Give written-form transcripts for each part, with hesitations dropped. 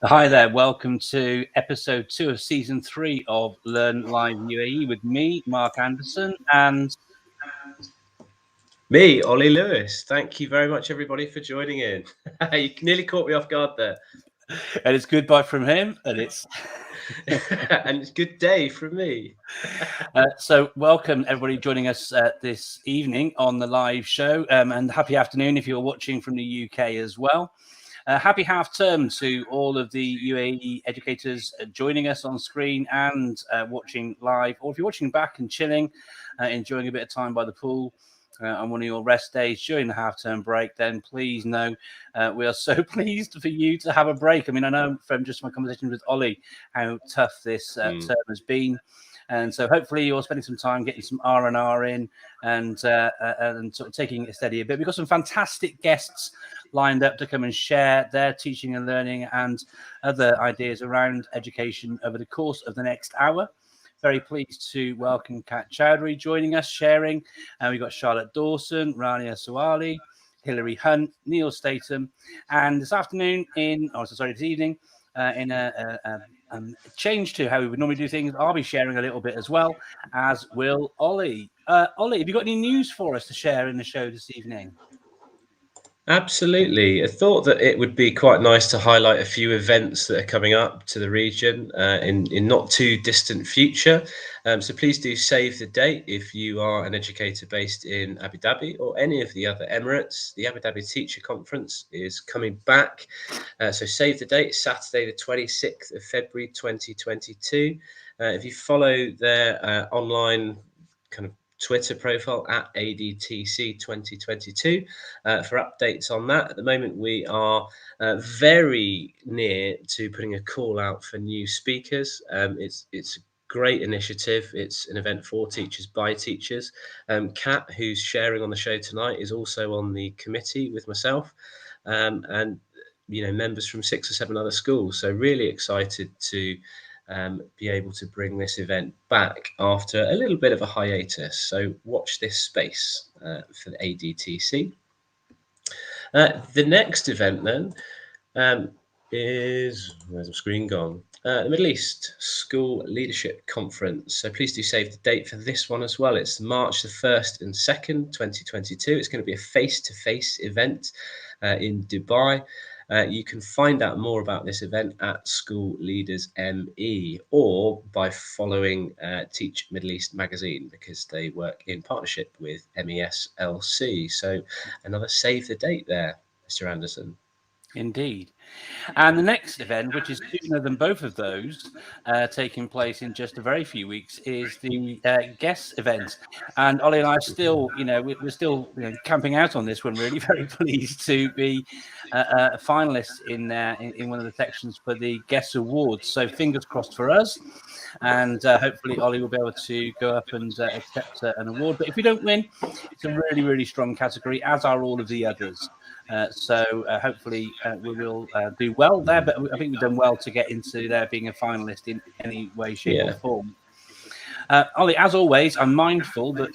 Hi there, welcome to episode 2 of season 3 of Learn Live UAE with me, Mark Anderson, and me, Olly Lewis. Thank you very much, everybody, for joining in. You nearly caught me off guard there. And it's goodbye from him, and it's and it's good day from me. So welcome everybody joining us this evening on the live show, and happy afternoon if you're watching from the UK as well. Happy half term to all of the UAE educators joining us on screen and watching live, or if you're watching back and chilling, enjoying a bit of time by the pool on one of your rest days during the half-term break, then please know we are so pleased for you to have a break. I mean, I know from just my conversation with Olly how tough this term has been. And so hopefully you're spending some time getting some R&R in and sort of taking it steady a bit. We've got some fantastic guests lined up to come and share their teaching and learning and other ideas around education over the course of the next hour. Very pleased to welcome Kat Chowdhury joining us, sharing. We've got Charlotte Dawson, Rania Sawali, Hilary Hunt, Neil Statham, and this evening, in a change to how we would normally do things, I'll be sharing a little bit as well, as will Olly. Olly, have you got any news for us to share in the show this evening? Absolutely. I thought that it would be quite nice to highlight a few events that are coming up to the region in not too distant future. So please do save the date if you are an educator based in Abu Dhabi or any of the other Emirates. The Abu Dhabi Teacher Conference is coming back. So save the date, Saturday the 26th of February 2022. If you follow their online kind of Twitter profile at ADTC 2022 for updates on that. At the moment, we are very near to putting a call out for new speakers. It's a great initiative. It's an event for teachers by teachers. Kat, who's sharing on the show tonight, is also on the committee with myself and members from 6 or 7 other schools. So really excited to be able to bring this event back after a little bit of a hiatus. So watch this space for the ADTC. The next event then is, where's the screen gone? The Middle East School Leadership Conference. So please do save the date for this one as well. It's March the 1st and 2nd, 2022. It's going to be a face-to-face event in Dubai. You can find out more about this event at School Leaders ME or by following Teach Middle East magazine, because they work in partnership with MES LC. So another save the date there, Mr. Anderson. Indeed. And the next event, which is sooner than both of those, taking place in just a very few weeks, is the GESS event. And Olly and I are still, we're still camping out on this one, really very pleased to be a finalist in one of the sections for the GESS Awards. So fingers crossed for us. And hopefully Olly will be able to go up and accept an award. But if we don't win, it's a really, really strong category, as are all of the others. So hopefully we will do well there, but I think we've done well to get into there being a finalist in any way, shape or form. Olly, as always, I'm mindful that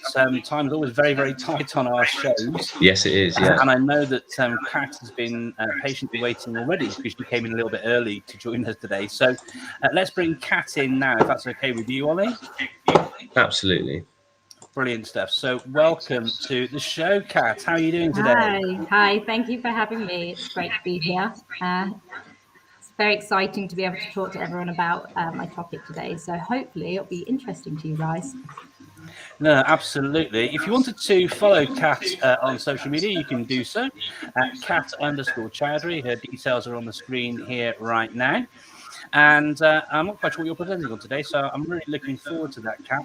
time is always very, very tight on our shows. Yes, it is. Yeah. And I know that Kat has been patiently waiting already because she came in a little bit early to join us today. So let's bring Kat in now, if that's okay with you, Olly. Absolutely. Brilliant stuff. So welcome to the show, Kat. How are you doing today? Hi. Thank you for having me. It's great to be here. It's very exciting to be able to talk to everyone about my topic today. So hopefully it'll be interesting to you guys. No, absolutely. If you wanted to follow Kat on social media, you can do so at Kat_Chowdhury. Her details are on the screen here right now. And I'm not quite sure what you're presenting on today, so I'm really looking forward to that, Kat.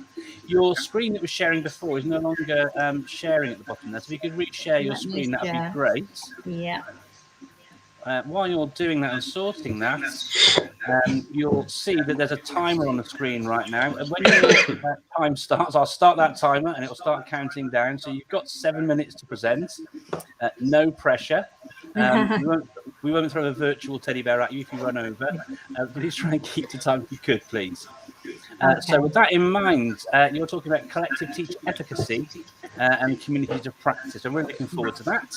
Your screen that was sharing before is no longer sharing at the bottom there, so if you could re-share your screen, that would be great. Yeah. While you're doing that and sorting that, you'll see that there's a timer on the screen right now. And when your time starts, I'll start that timer and it'll start counting down. So you've got 7 minutes to present. No pressure. We won't throw a virtual teddy bear at you if you run over. Please try and keep the time if you could, please. So with that in mind, you're talking about collective teacher efficacy and communities of practice. I'm really looking forward to that.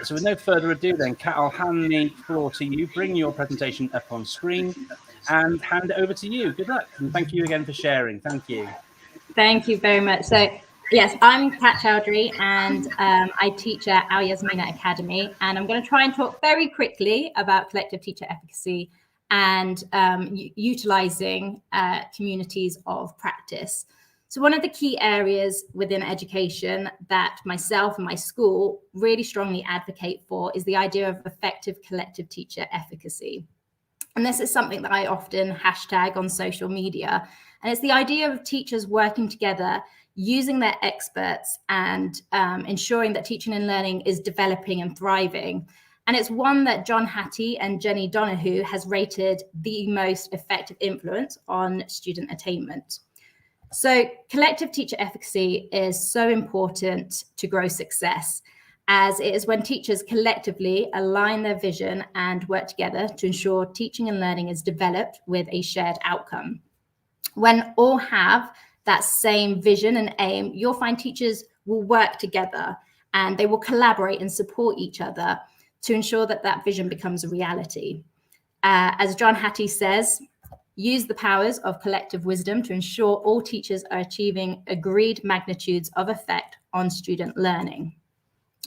So with no further ado then, Kat, I'll hand the floor to you. Bring your presentation up on screen and hand it over to you. Good luck. And thank you again for sharing. Thank you. Thank you very much. So yes, I'm Kat Chowdhury, and I teach at LearnLiveUAE Academy. And I'm going to try and talk very quickly about collective teacher efficacy and utilizing communities of practice. So one of the key areas within education that myself and my school really strongly advocate for is the idea of effective collective teacher efficacy. And this is something that I often hashtag on social media. And it's the idea of teachers working together, using their experts and ensuring that teaching and learning is developing and thriving. And it's one that John Hattie and Jenny Donoghue has rated the most effective influence on student attainment. So collective teacher efficacy is so important to grow success, as it is when teachers collectively align their vision and work together to ensure teaching and learning is developed with a shared outcome. When all have that same vision and aim, you'll find teachers will work together and they will collaborate and support each other to ensure that that vision becomes a reality. As John Hattie says, use the powers of collective wisdom to ensure all teachers are achieving agreed magnitudes of effect on student learning.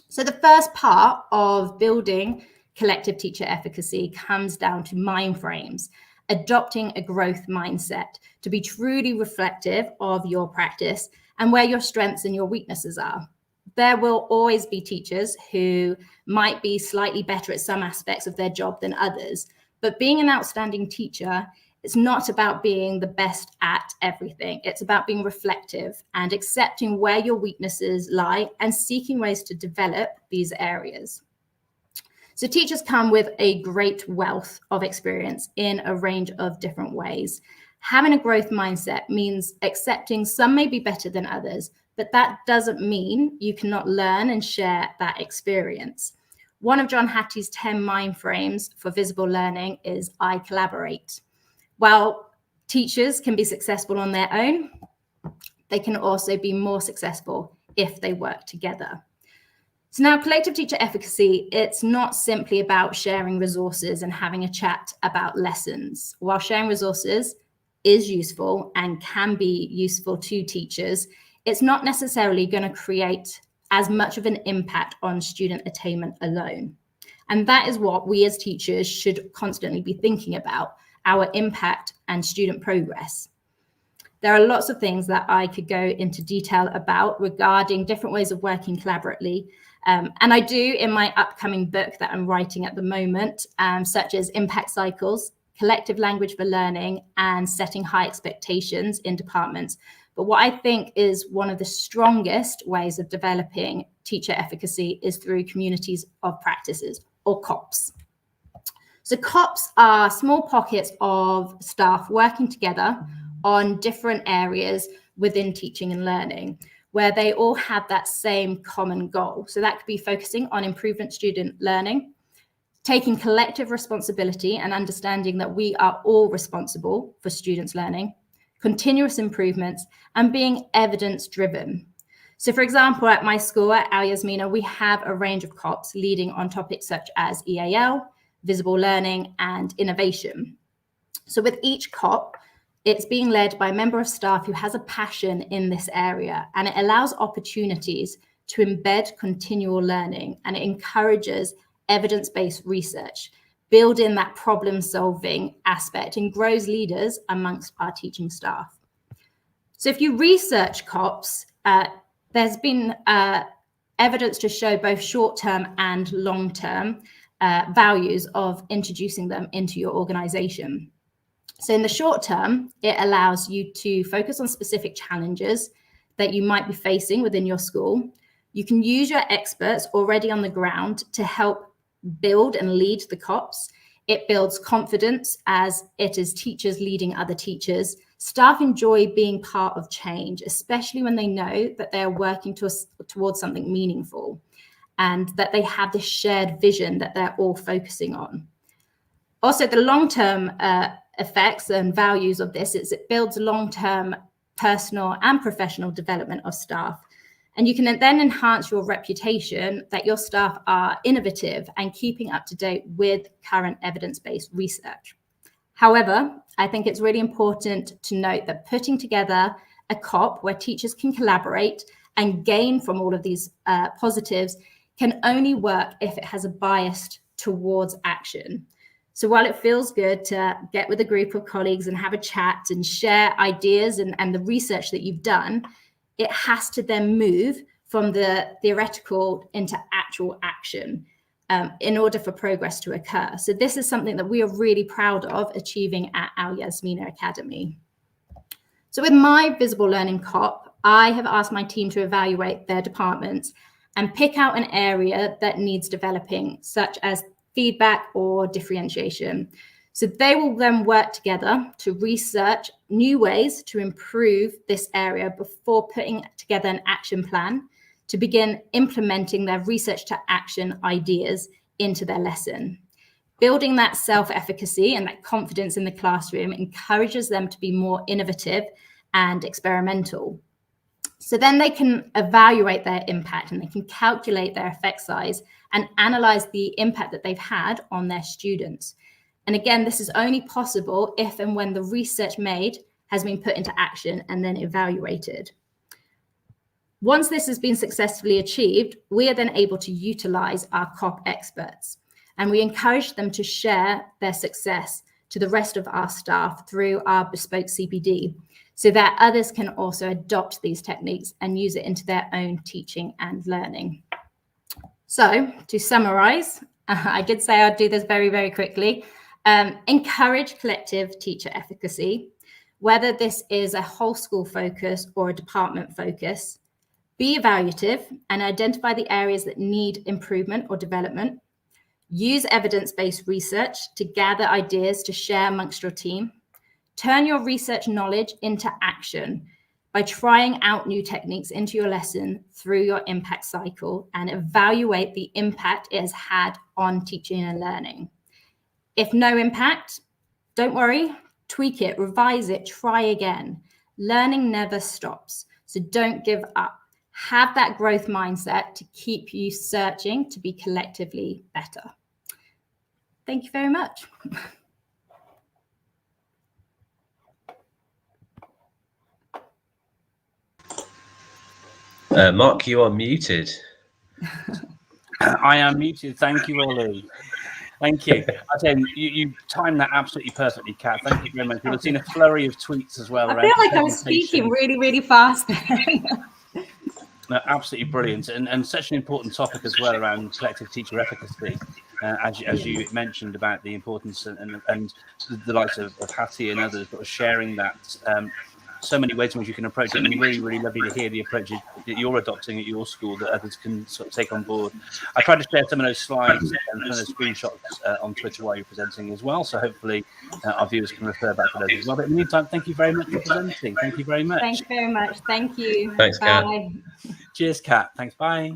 So the first part of building collective teacher efficacy comes down to mind frames, adopting a growth mindset to be truly reflective of your practice and where your strengths and your weaknesses are. There will always be teachers who might be slightly better at some aspects of their job than others, but being an outstanding teacher, it's not about being the best at everything. It's about being reflective and accepting where your weaknesses lie and seeking ways to develop these areas. So teachers come with a great wealth of experience in a range of different ways. Having a growth mindset means accepting some may be better than others, but that doesn't mean you cannot learn and share that experience. One of John Hattie's 10 mind frames for visible learning is I collaborate. While teachers can be successful on their own, they can also be more successful if they work together. So now collective teacher efficacy, it's not simply about sharing resources and having a chat about lessons. While sharing resources is useful and can be useful to teachers, it's not necessarily going to create as much of an impact on student attainment alone. And that is what we as teachers should constantly be thinking about, our impact and student progress. There are lots of things that I could go into detail about regarding different ways of working collaboratively. And I do in my upcoming book that I'm writing at the moment, such as impact cycles, collective language for learning, and setting high expectations in departments. But what I think is one of the strongest ways of developing teacher efficacy is through communities of practices, or COPs. So COPs are small pockets of staff working together on different areas within teaching and learning, where they all have that same common goal. So that could be focusing on improvement student learning, taking collective responsibility and understanding that we are all responsible for students' learning, continuous improvements, and being evidence-driven. So for example, at my school at LearnLiveUAE, we have a range of COPs leading on topics such as EAL, visible learning, and innovation. So with each COP, it's being led by a member of staff who has a passion in this area, and it allows opportunities to embed continual learning, and it encourages evidence-based research, build in that problem-solving aspect, and grows leaders amongst our teaching staff. So if you research COPs, there's been evidence to show both short-term and long-term values of introducing them into your organization. So in the short term, it allows you to focus on specific challenges that you might be facing within your school. You can use your experts already on the ground to help build and lead the COPs. It builds confidence as it is teachers leading other teachers. Staff enjoy being part of change, especially when they know that they're working towards something meaningful and that they have this shared vision that they're all focusing on. Also, the long-term effects and values of this is it builds long-term personal and professional development of staff. And you can then enhance your reputation that your staff are innovative and keeping up to date with current evidence-based research. However, I think it's really important to note that putting together a COP where teachers can collaborate and gain from all of these positives can only work if it has a bias towards action. So while it feels good to get with a group of colleagues and have a chat and share ideas and the research that you've done, it has to then move from the theoretical into actual action in order for progress to occur. So this is something that we are really proud of achieving at our Yasmina Academy. So with my Visible Learning COP, I have asked my team to evaluate their departments and pick out an area that needs developing, such as feedback or differentiation. So they will then work together to research new ways to improve this area before putting together an action plan to begin implementing their research to action ideas into their lesson. Building that self-efficacy and that confidence in the classroom encourages them to be more innovative and experimental. So then they can evaluate their impact and they can calculate their effect size and analyze the impact that they've had on their students. And again, this is only possible if and when the research made has been put into action and then evaluated. Once this has been successfully achieved, we are then able to utilize our COP experts, and we encourage them to share their success to the rest of our staff through our bespoke CPD, so that others can also adopt these techniques and use it into their own teaching and learning. So to summarize, I did say I'd do this very, very quickly. Encourage collective teacher efficacy, whether this is a whole school focus or a department focus. Be evaluative and identify the areas that need improvement or development. Use evidence-based research to gather ideas to share amongst your team. Turn your research knowledge into action by trying out new techniques into your lesson through your impact cycle and evaluate the impact it has had on teaching and learning. If no impact, don't worry, tweak it, revise it, try again. Learning never stops, so don't give up. Have that growth mindset to keep you searching to be collectively better. Thank you very much. Mark, you are muted. I am muted. Thank you, Olly. Thank you. You timed that absolutely perfectly, Kat. Thank you very much. You'll have seen a flurry of tweets as well. I feel like I'm speaking really, really fast. No, absolutely brilliant, and such an important topic as well around collective teacher efficacy, as you mentioned about the importance and the likes of HATTIE and others, but sharing that. So many ways in which you can approach it, and really, really lovely to hear the approaches that you're adopting at your school that others can sort of take on board. I tried to share some of those slides and some of those screenshots on Twitter while you're presenting as well, so hopefully our viewers can refer back to those as well. But in the meantime, thank you very much for presenting. Thank you very much. Thank you very much. Thank you. Thanks, Kat. Bye. Cheers, Kat. Thanks. Bye.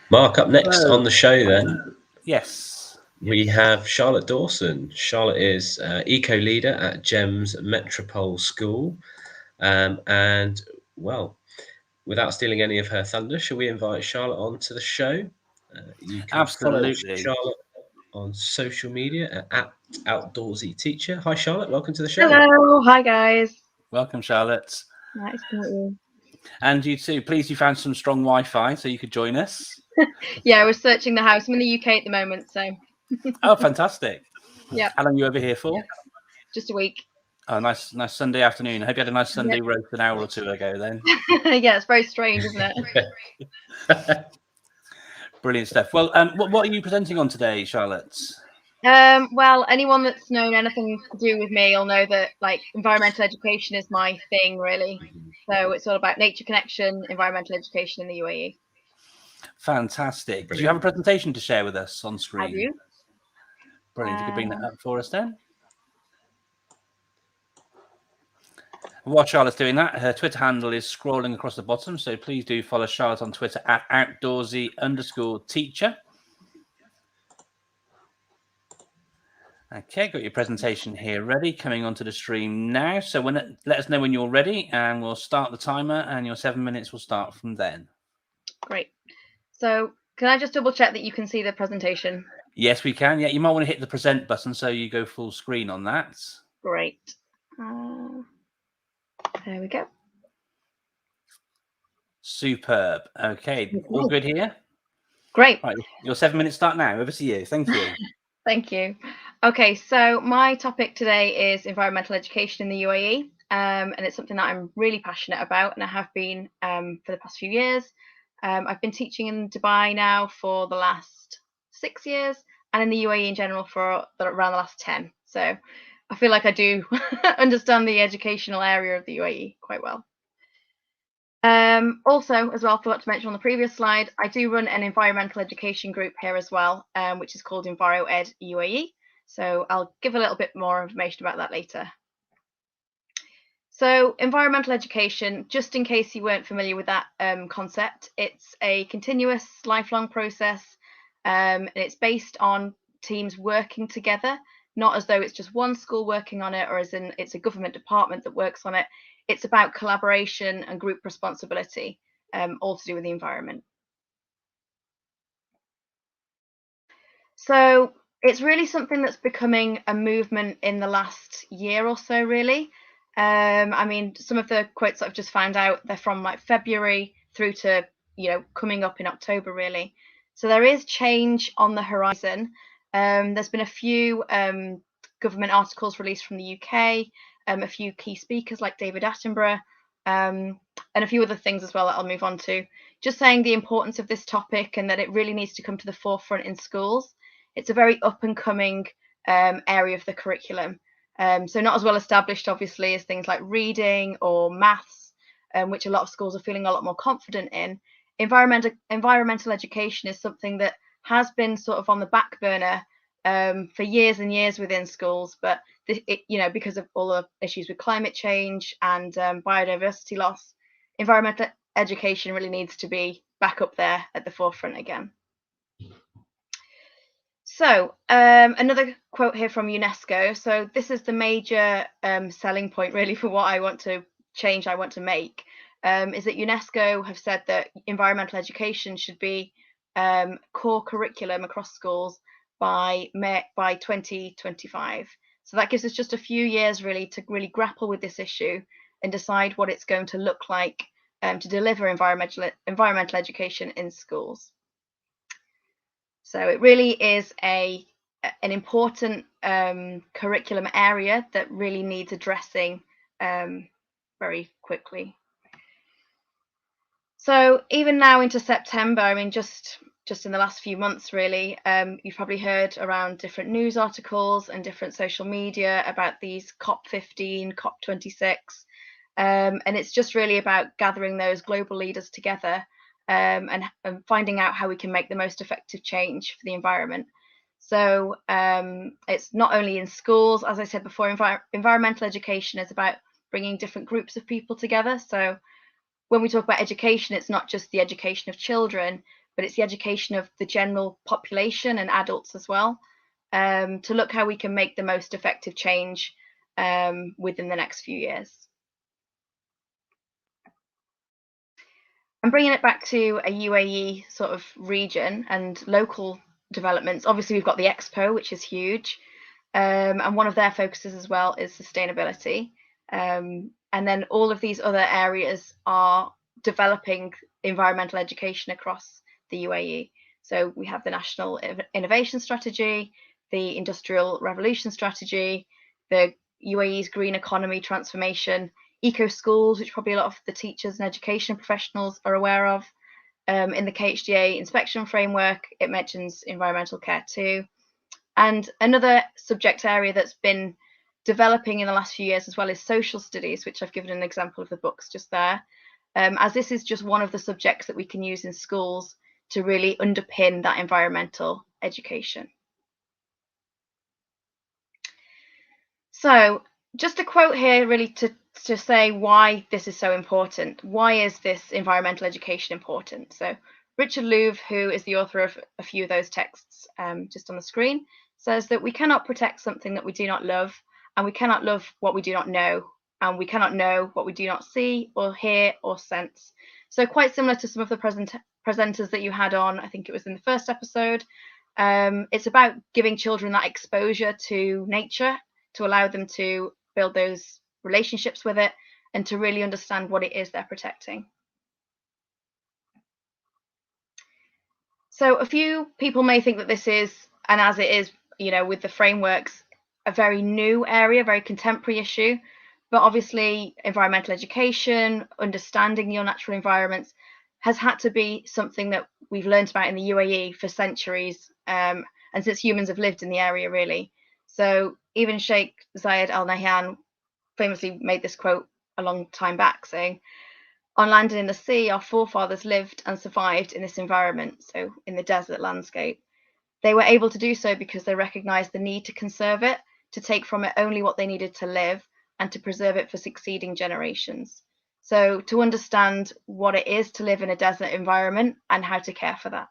Mark, up next on the show then. Yes. We have Charlotte Dawson. Charlotte is eco leader at GEMS Metropole School. And well, without stealing any of her thunder, shall we invite Charlotte onto the show? You can Absolutely. follow Charlotte on social media at Outdoorsy Teacher. Hi, Charlotte. Welcome to the show. Hello. Hi, guys. Welcome, Charlotte. Nice to meet you. And you too. Pleased you found some strong Wi-Fi so you could join us. Yeah, we're searching the house. I'm in the UK at the moment, so. Oh, fantastic. Yeah. How long are you over here for? Just a week. Oh, nice Sunday afternoon. I hope you had a nice Sunday roast an hour or two ago then. Yeah, it's very strange, isn't it? Brilliant stuff. Well, what are you presenting on today, Charlotte? Well, anyone that's known anything to do with me will know that like environmental education is my thing, really. So it's all about nature connection, environmental education in the UAE. Fantastic. Brilliant. Do you have a presentation to share with us on screen? I do. Brilliant. If you could bring that up for us then. While Charlotte's doing that, her Twitter handle is scrolling across the bottom, so please do follow Charlotte on Twitter at outdoorsy_teacher. Okay, got your presentation here ready, coming onto the stream now. So let us know when you're ready and we'll start the timer and your 7 minutes will start from then. Great. So can I just double check that you can see the presentation? Yes, we can. Yeah, you might want to hit the present button so you go full screen on that. Great. There we go. Superb. Okay, all good here? Great. Right, your 7 minutes start now. Over to you. Thank you. Thank you. Okay, so my topic today is environmental education in the UAE, and it's something that I'm really passionate about, and I have been for the past few years. I've been teaching in Dubai now for the last 6 years, and in the UAE in general for around the last 10. So I feel like I do understand the educational area of the UAE quite well. Also, as well, forgot to mention on the previous slide, I do run an environmental education group here as well, which is called LearnLiveUAE. So I'll give a little bit more information about that later. So environmental education, just in case you weren't familiar with that concept, it's a continuous lifelong process, and it's based on teams working together, not as though it's just one school working on it or as in it's a government department that works on it. It's about collaboration and group responsibility, all to do with the environment. So it's really something that's becoming a movement in the last year or so, really. I mean, some of the quotes that I've just found out, they're from like February through to, coming up in October, really. So there is change on the horizon. There's been a few government articles released from the UK, a few key speakers like David Attenborough, and a few other things as well that I'll move on to. Just saying the importance of this topic and that it really needs to come to the forefront in schools. It's a very up and coming area of the curriculum. So not as well established, obviously, as things like reading or maths, which a lot of schools are feeling a lot more confident in. Environmental education is something that has been sort of on the back burner for years and years within schools, but because of all the issues with climate change and biodiversity loss, environmental education really needs to be back up there at the forefront again. So another quote here from UNESCO. So this is the major selling point really for what I want to change, I want to make, is that UNESCO have said that environmental education should be core curriculum across schools by 2025. So that gives us just a few years really to really grapple with this issue and decide what it's going to look like to deliver environmental education in schools. So it really is an important curriculum area that really needs addressing very quickly. So even now into September, I mean, just in the last few months, really, you've probably heard around different news articles and different social media about these COP15, COP26, and it's just really about gathering those global leaders together and finding out how we can make the most effective change for the environment. So it's not only in schools, as I said before, environmental education is about bringing different groups of people together. So when we talk about education, it's not just the education of children, but it's the education of the general population and adults as well, to look how we can make the most effective change within the next few years. I'm bringing it back to a UAE sort of region and local developments. Obviously, we've got the Expo, which is huge, and one of their focuses as well is sustainability. And then all of these other areas are developing environmental education across the UAE. So we have the National Innovation Strategy, the Industrial Revolution Strategy, the UAE's Green Economy Transformation, Eco Schools, which probably a lot of the teachers and education professionals are aware of. In the KHDA inspection framework, it mentions environmental care too. And another subject area that's been developing in the last few years as well is social studies, which I've given an example of the books just there, as this is just one of the subjects that we can use in schools to really underpin that environmental education. So just a quote here really to say why this is so important. Why is this environmental education important? So Richard Louv, who is the author of a few of those texts just on the screen, says that we cannot protect something that we do not love, and we cannot love what we do not know, and we cannot know what we do not see or hear or sense. So quite similar to some of the presenters that you had on, I think it was in the first episode. It's about giving children that exposure to nature to allow them to build those relationships with it and to really understand what it is they're protecting. So a few people may think that this is, and as it is, you know, with the frameworks, a very new area, very contemporary issue, but obviously environmental education, understanding your natural environments has had to be something that we've learned about in the UAE for centuries, and since humans have lived in the area, really. So even Sheikh Zayed Al Nahyan famously made this quote a long time back, saying, "On land and in the sea, our forefathers lived and survived in this environment," so in the desert landscape. They were able to do so because they recognized the need to conserve it, to take from it only what they needed to live, and to preserve it for succeeding generations. So to understand what it is to live in a desert environment and how to care for that.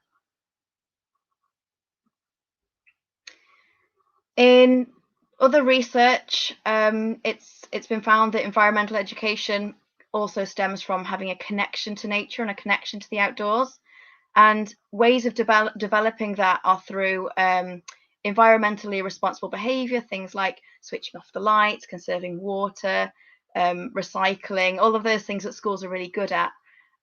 In other research, it's been found that environmental education also stems from having a connection to nature and a connection to the outdoors. And ways of developing that are through environmentally responsible behavior, things like switching off the lights, conserving water, recycling, all of those things that schools are really good at.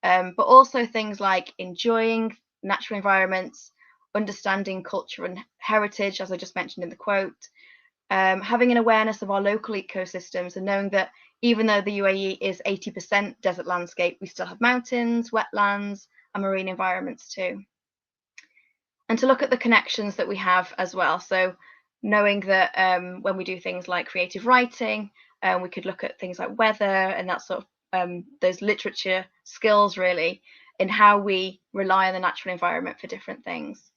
But also things like enjoying natural environments, understanding culture and heritage, as I just mentioned in the quote, having an awareness of our local ecosystems and knowing that even though the UAE is 80% desert landscape, we still have mountains, wetlands, and marine environments too. And to look at the connections that we have as well. So knowing that when we do things like creative writing, we could look at things like weather and that sort of those literature skills really in how we rely on the natural environment for different things.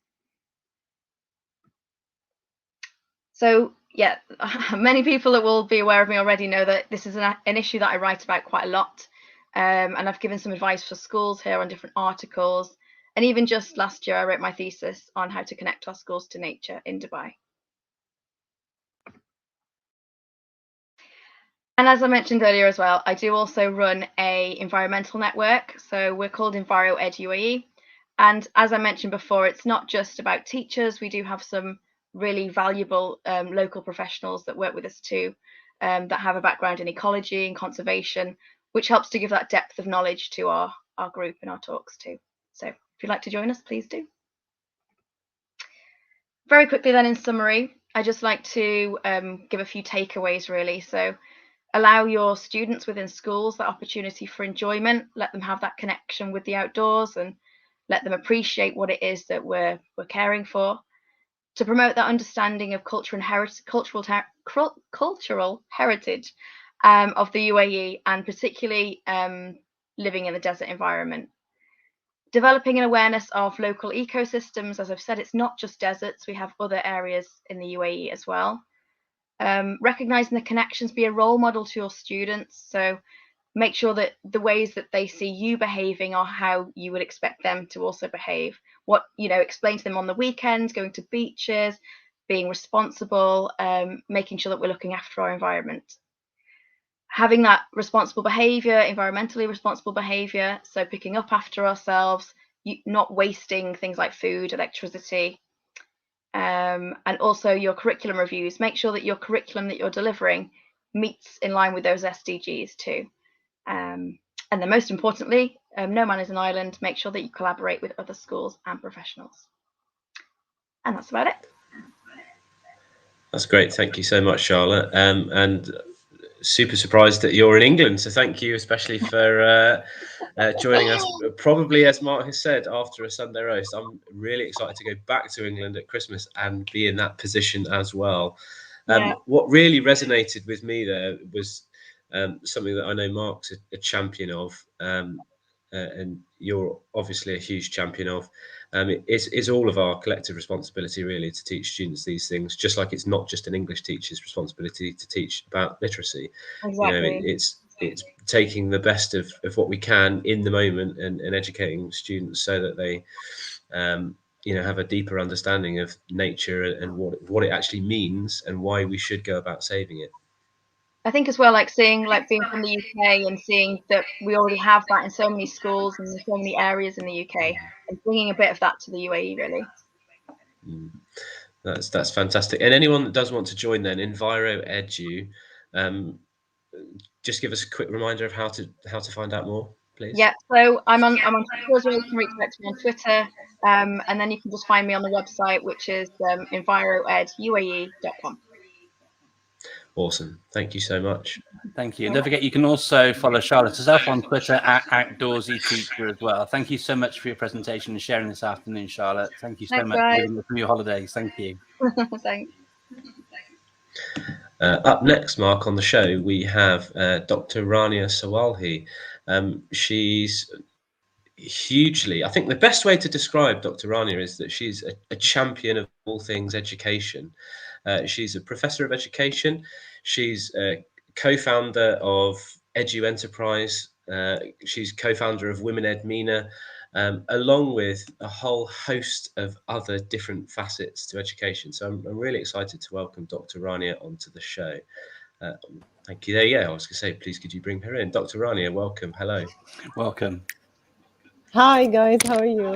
So yeah, many people that will be aware of me already know that this is an issue that I write about quite a lot. And I've given some advice for schools here on different articles. And even just last year, I wrote my thesis on how to connect our schools to nature in Dubai. And as I mentioned earlier as well, I do also run an environmental network. So we're called LearnLiveUAE. And as I mentioned before, it's not just about teachers. We do have some really valuable local professionals that work with us too, that have a background in ecology and conservation, which helps to give that depth of knowledge to our group and our talks too. So if you'd like to join us, please do. Very quickly then, in summary, I just like to give a few takeaways really. So allow your students within schools that opportunity for enjoyment, let them have that connection with the outdoors and let them appreciate what it is that we're caring for. To promote that understanding of culture and cultural heritage of the UAE, and particularly living in the desert environment. Developing an awareness of local ecosystems. As I've said, it's not just deserts, we have other areas in the UAE as well. Recognizing the connections, be a role model to your students. So make sure that the ways that they see you behaving are how you would expect them to also behave. What, you know, explain to them on the weekends, going to beaches, being responsible, making sure that we're looking after our environment. Having that responsible behavior, environmentally responsible behavior, so picking up after ourselves, not wasting things like food, electricity, and also your curriculum reviews. Make sure that your curriculum that you're delivering meets in line with those SDGs too. And then most importantly, no man is an island. Make sure that you collaborate with other schools and professionals. And that's about it. That's great. Thank you so much, Charlotte. And super surprised that you're in England. So thank you especially for joining us, probably, as Mark has said, after a Sunday roast. I'm really excited to go back to England at Christmas and be in that position as well. What really resonated with me there was something that I know Mark's a champion of, and you're obviously a huge champion of. It's all of our collective responsibility really to teach students these things, just like it's not just an English teacher's responsibility to teach about literacy. Exactly. You know, it's taking the best of what we can in the moment and educating students so that they have a deeper understanding of nature and what it actually means and why we should go about saving it. I think as well, like being from the UK and seeing that we already have that in so many schools and so many areas in the UK, and bringing a bit of that to the UAE, really. That's fantastic. And anyone that does want to join, then EnviroEdu, just give us a quick reminder of how to find out more, please. Yeah, so I'm on Twitter as well. You can reach out to me on Twitter, and then you can just find me on the website, which is enviroeduae.com. Awesome. Thank you so much. Thank you. And don't forget, you can also follow Charlotte herself on Twitter at @OutdoorsYTeacher as well. Thank you so much for your presentation and sharing this afternoon, Charlotte. Thank you so much for your holidays. Thank you. Thanks. Up next, Mark, on the show, we have Dr. Rania Sawalhi. She's hugely, I think the best way to describe Dr. Rania is that she's a champion of all things education. She's a professor of education. She's a co-founder of Edu Enterprise. She's co-founder of Women Ed MENA, along with a whole host of other different facets to education. So I'm really excited to welcome Dr. Rania onto the show. Thank you. There you go. I was going to say, please, could you bring her in? Dr. Rania, welcome. Hello. Welcome. Hi, guys. How are you?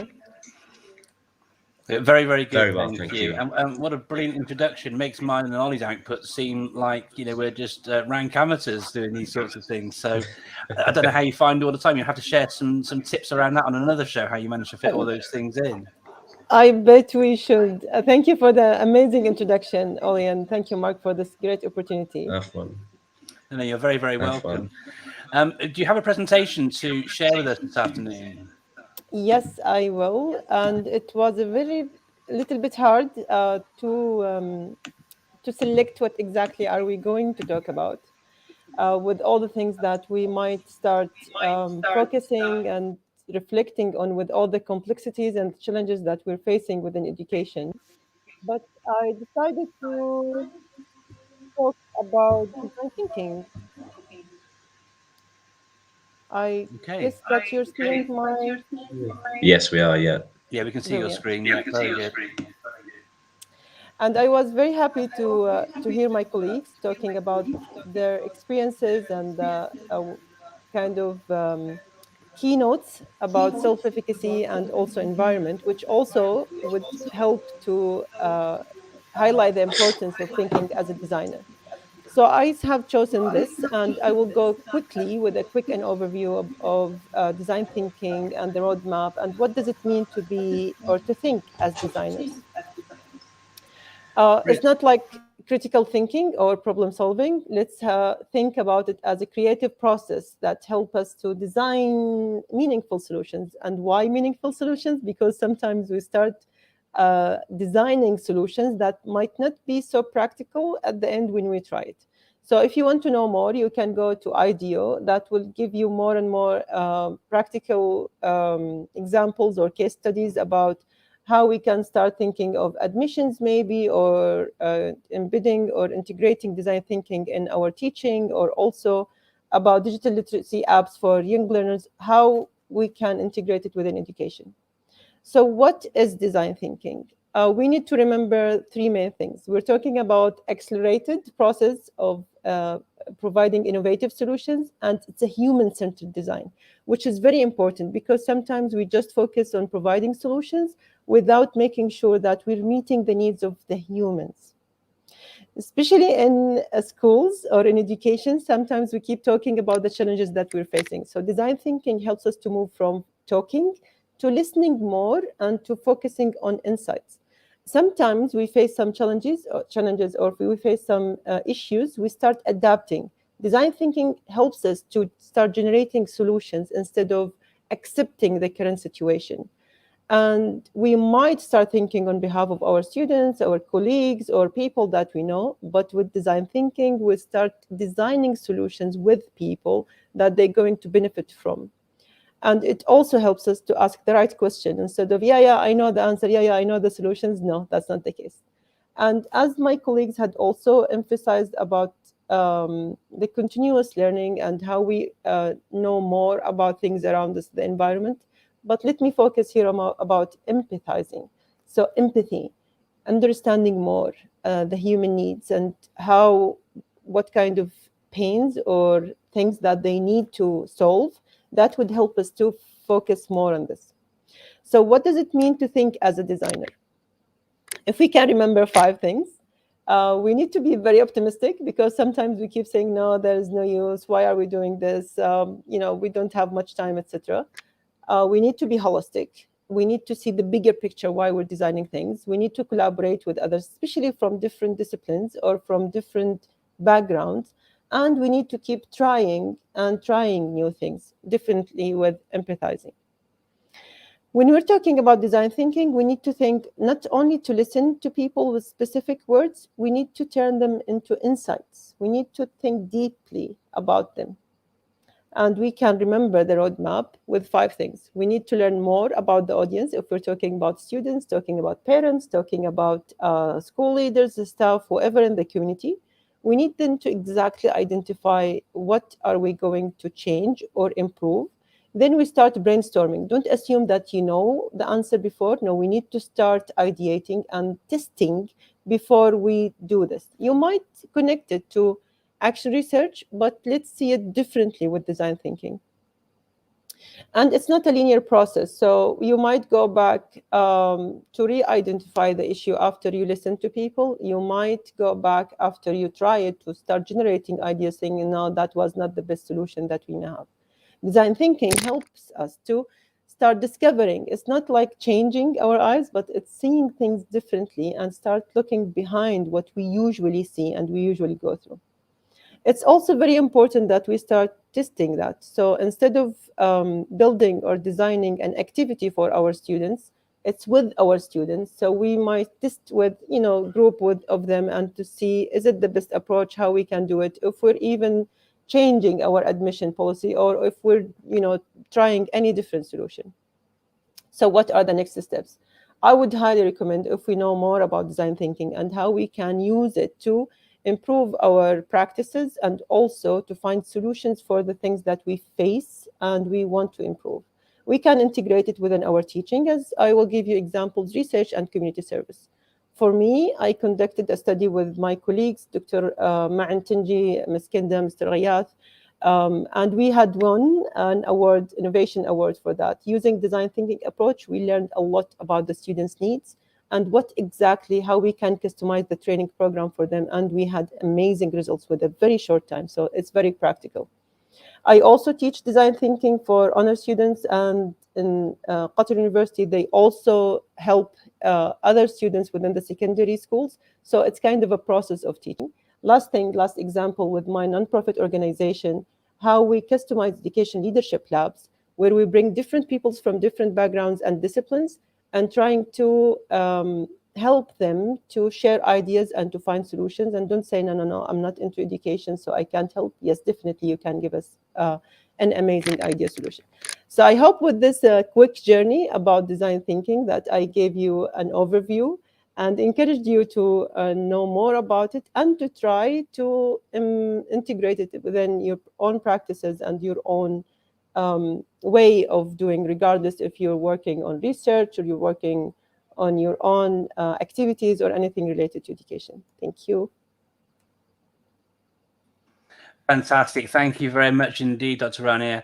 Very, very good. Very well, thank you. And what a brilliant introduction. Makes mine and Olly's output seem like, we're just rank amateurs doing these sorts of things. So I don't know how you find all the time. You have to share some tips around that on another show, how you manage to fit all those things in. I bet we should. Thank you for the amazing introduction, Olly, and thank you, Mark, for this great opportunity. Have fun. No, you're very, very welcome. Do you have a presentation to share with us this afternoon? Yes, I will. And it was a little bit hard to select what exactly are we going to talk about with all the things that we might start focusing and reflecting on, with all the complexities and challenges that we're facing within education. But I decided to talk about design thinking. I guess that you're seeing my... Yes, we are, yeah. Yeah, we can see your screen. Yeah, very good. And I was very happy to hear my colleagues talking about their experiences and kind of keynotes about self-efficacy and also environment, which also would help to highlight the importance of thinking as a designer. So I have chosen this, and I will go quickly with a quick overview of design thinking and the roadmap, and what does it mean to be or to think as designers. It's not like critical thinking or problem solving. Let's think about it as a creative process that helps us to design meaningful solutions. And why meaningful solutions? Because sometimes we start designing solutions that might not be so practical at the end when we try it. So if you want to know more, you can go to IDEO. That will give you more and more practical examples or case studies about how we can start thinking of admissions maybe, or embedding or integrating design thinking in our teaching, or also about digital literacy apps for young learners, how we can integrate it within education. So what is design thinking? We need to remember three main things. We're talking about accelerated process of providing innovative solutions, and it's a human-centered design, which is very important because sometimes we just focus on providing solutions without making sure that we're meeting the needs of the humans. Especially in schools or in education, sometimes we keep talking about the challenges that we're facing. So design thinking helps us to move from talking to listening more and to focusing on insights. Sometimes we face some challenges, or if we face some issues, we start adapting. Design thinking helps us to start generating solutions instead of accepting the current situation. And we might start thinking on behalf of our students, our colleagues, or people that we know. But with design thinking, we start designing solutions with people that they're going to benefit from. And it also helps us to ask the right question instead of, yeah, I know the answer. Yeah, I know the solutions. No, that's not the case. And as my colleagues had also emphasized about the continuous learning and how we know more about things around us, the environment. But let me focus here about empathizing. So empathy, understanding more the human needs and what kind of pains or things that they need to solve, that would help us to focus more on this. So what does it mean to think as a designer? If we can remember 5 things, we need to be very optimistic, because sometimes we keep saying, no, there is no use. Why are we doing this? We don't have much time, etc. We need to be holistic. We need to see the bigger picture why we're designing things. We need to collaborate with others, especially from different disciplines or from different backgrounds. And we need to keep trying new things differently with empathizing. When we're talking about design thinking, we need to think not only to listen to people with specific words, we need to turn them into insights. We need to think deeply about them. And we can remember the roadmap with 5 things. We need to learn more about the audience. If we're talking about students, talking about parents, talking about school leaders, staff, whoever in the community, we need them to exactly identify what are we going to change or improve. Then we start brainstorming. Don't assume that you know the answer before. No, we need to start ideating and testing before we do this. You might connect it to action research, but let's see it differently with design thinking. And it's not a linear process. So you might go back to re-identify the issue after you listen to people. You might go back after you try it to start generating ideas, saying, no, that was not the best solution that we have. Design thinking helps us to start discovering. It's not like changing our eyes, but it's seeing things differently and start looking behind what we usually see and we usually go through. It's also very important that we start testing that. So instead of building or designing an activity for our students, it's with our students. So we might test with, group of them and to see, is it the best approach, how we can do it, if we're even changing our admission policy, or if we're, trying any different solution. So what are the next steps? I would highly recommend, if we know more about design thinking and how we can use it to improve our practices and also to find solutions for the things that we face and we want to improve. We can integrate it within our teaching, as I will give you examples, research and community service. For me, I conducted a study with my colleagues, Dr. Ma'an Tinji, Ms. Kinda, Mr. Ghayath, and we had won an award, innovation award for that. Using design thinking approach, we learned a lot about the students' needs and how we can customize the training program for them. And we had amazing results with a very short time. So it's very practical. I also teach design thinking for honor students, and in Qatar University, they also help other students within the secondary schools. So it's kind of a process of teaching. Last example with my nonprofit organization, how we customize education leadership labs, where we bring different peoples from different backgrounds and disciplines and trying to help them to share ideas and to find solutions. And don't say, no, I'm not into education, so I can't help. Yes, definitely, you can give us an amazing idea solution. So I hope with this quick journey about design thinking that I gave you an overview and encouraged you to know more about it and to try to integrate it within your own practices and your own way of doing, regardless if you're working on research or you're working on your own activities or anything related to education. Thank you. Fantastic. Thank you very much indeed, Dr. Rania.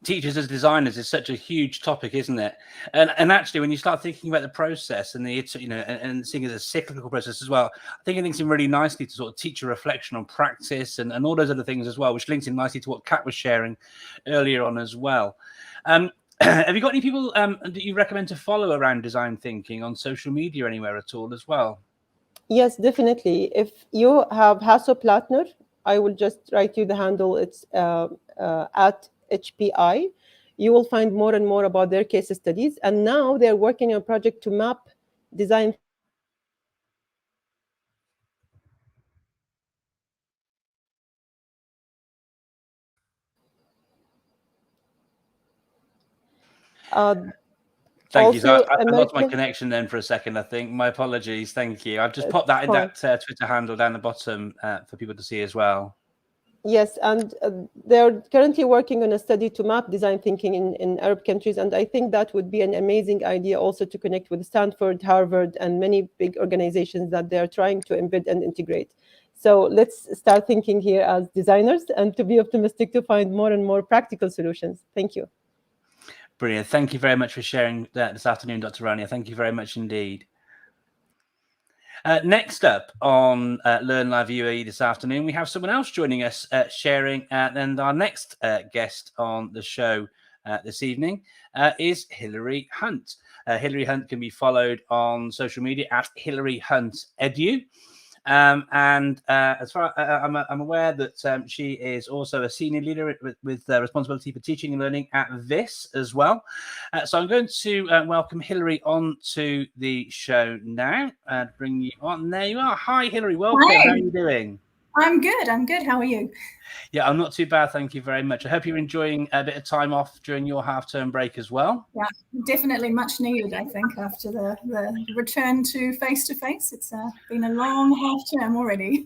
Teachers as designers is such a huge topic, isn't it? And actually, when you start thinking about the process and and seeing it as a cyclical process as well, I think it links in really nicely to sort of teacher reflection on practice and all those other things as well, which links in nicely to what Kat was sharing earlier on as well. Have you got any people that you recommend to follow around design thinking on social media anywhere at all as well? Yes, definitely. If you have Hasso Plattner, I will just write you the handle. It's at HPI. You will find more and more about their case studies. And now they're working on a project to map design. Thank you. So I lost my connection then for a second, I think. My apologies. Thank you. I've just popped that in that Twitter handle down the bottom for people to see as well. Yes, and they're currently working on a study to map design thinking in Arab countries, and I think that would be an amazing idea also to connect with Stanford, Harvard, and many big organizations that they're trying to embed and integrate. So let's start thinking here as designers and to be optimistic to find more and more practical solutions. Thank you. Brilliant. Thank you very much for sharing that this afternoon, Dr. Rania. Thank you very much indeed. Next up on LearnLiveUAE this afternoon, we have someone else joining us sharing, and our next guest on the show this evening is Hilary Hunt. Hilary Hunt can be followed on social media at Hilary Hunt Edu. As far I'm aware that she is also a senior leader with responsibility for teaching and learning at VIS as well. So I'm going to welcome Hilary on to the show now and bring you on. There you are. Hi, Hilary. Welcome. Hi. How are you doing? I'm good. I'm good. How are you? Yeah, I'm not too bad. Thank you very much. I hope you're enjoying a bit of time off during your half-term break as well. Yeah, definitely much needed, I think, after the return to face-to-face. It's been a long half-term already.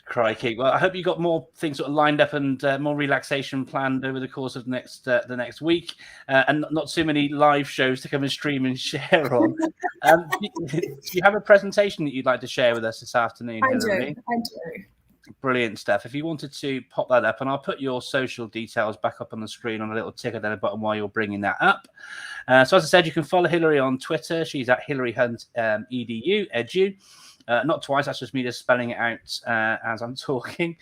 Crikey. Well, I hope you got more things sort of lined up and more relaxation planned over the course of the next week, and not too many live shows to come and stream and share on. Do you have a presentation that you'd like to share with us this afternoon, Hilary? I do. Brilliant stuff. If you wanted to pop that up, and I'll put your social details back up on the screen on a little ticker down the bottom while you're bringing that up. So as I said, you can follow Hilary on Twitter. She's at Hilary Hunt edu. Not twice, that's just me just spelling it out as I'm talking.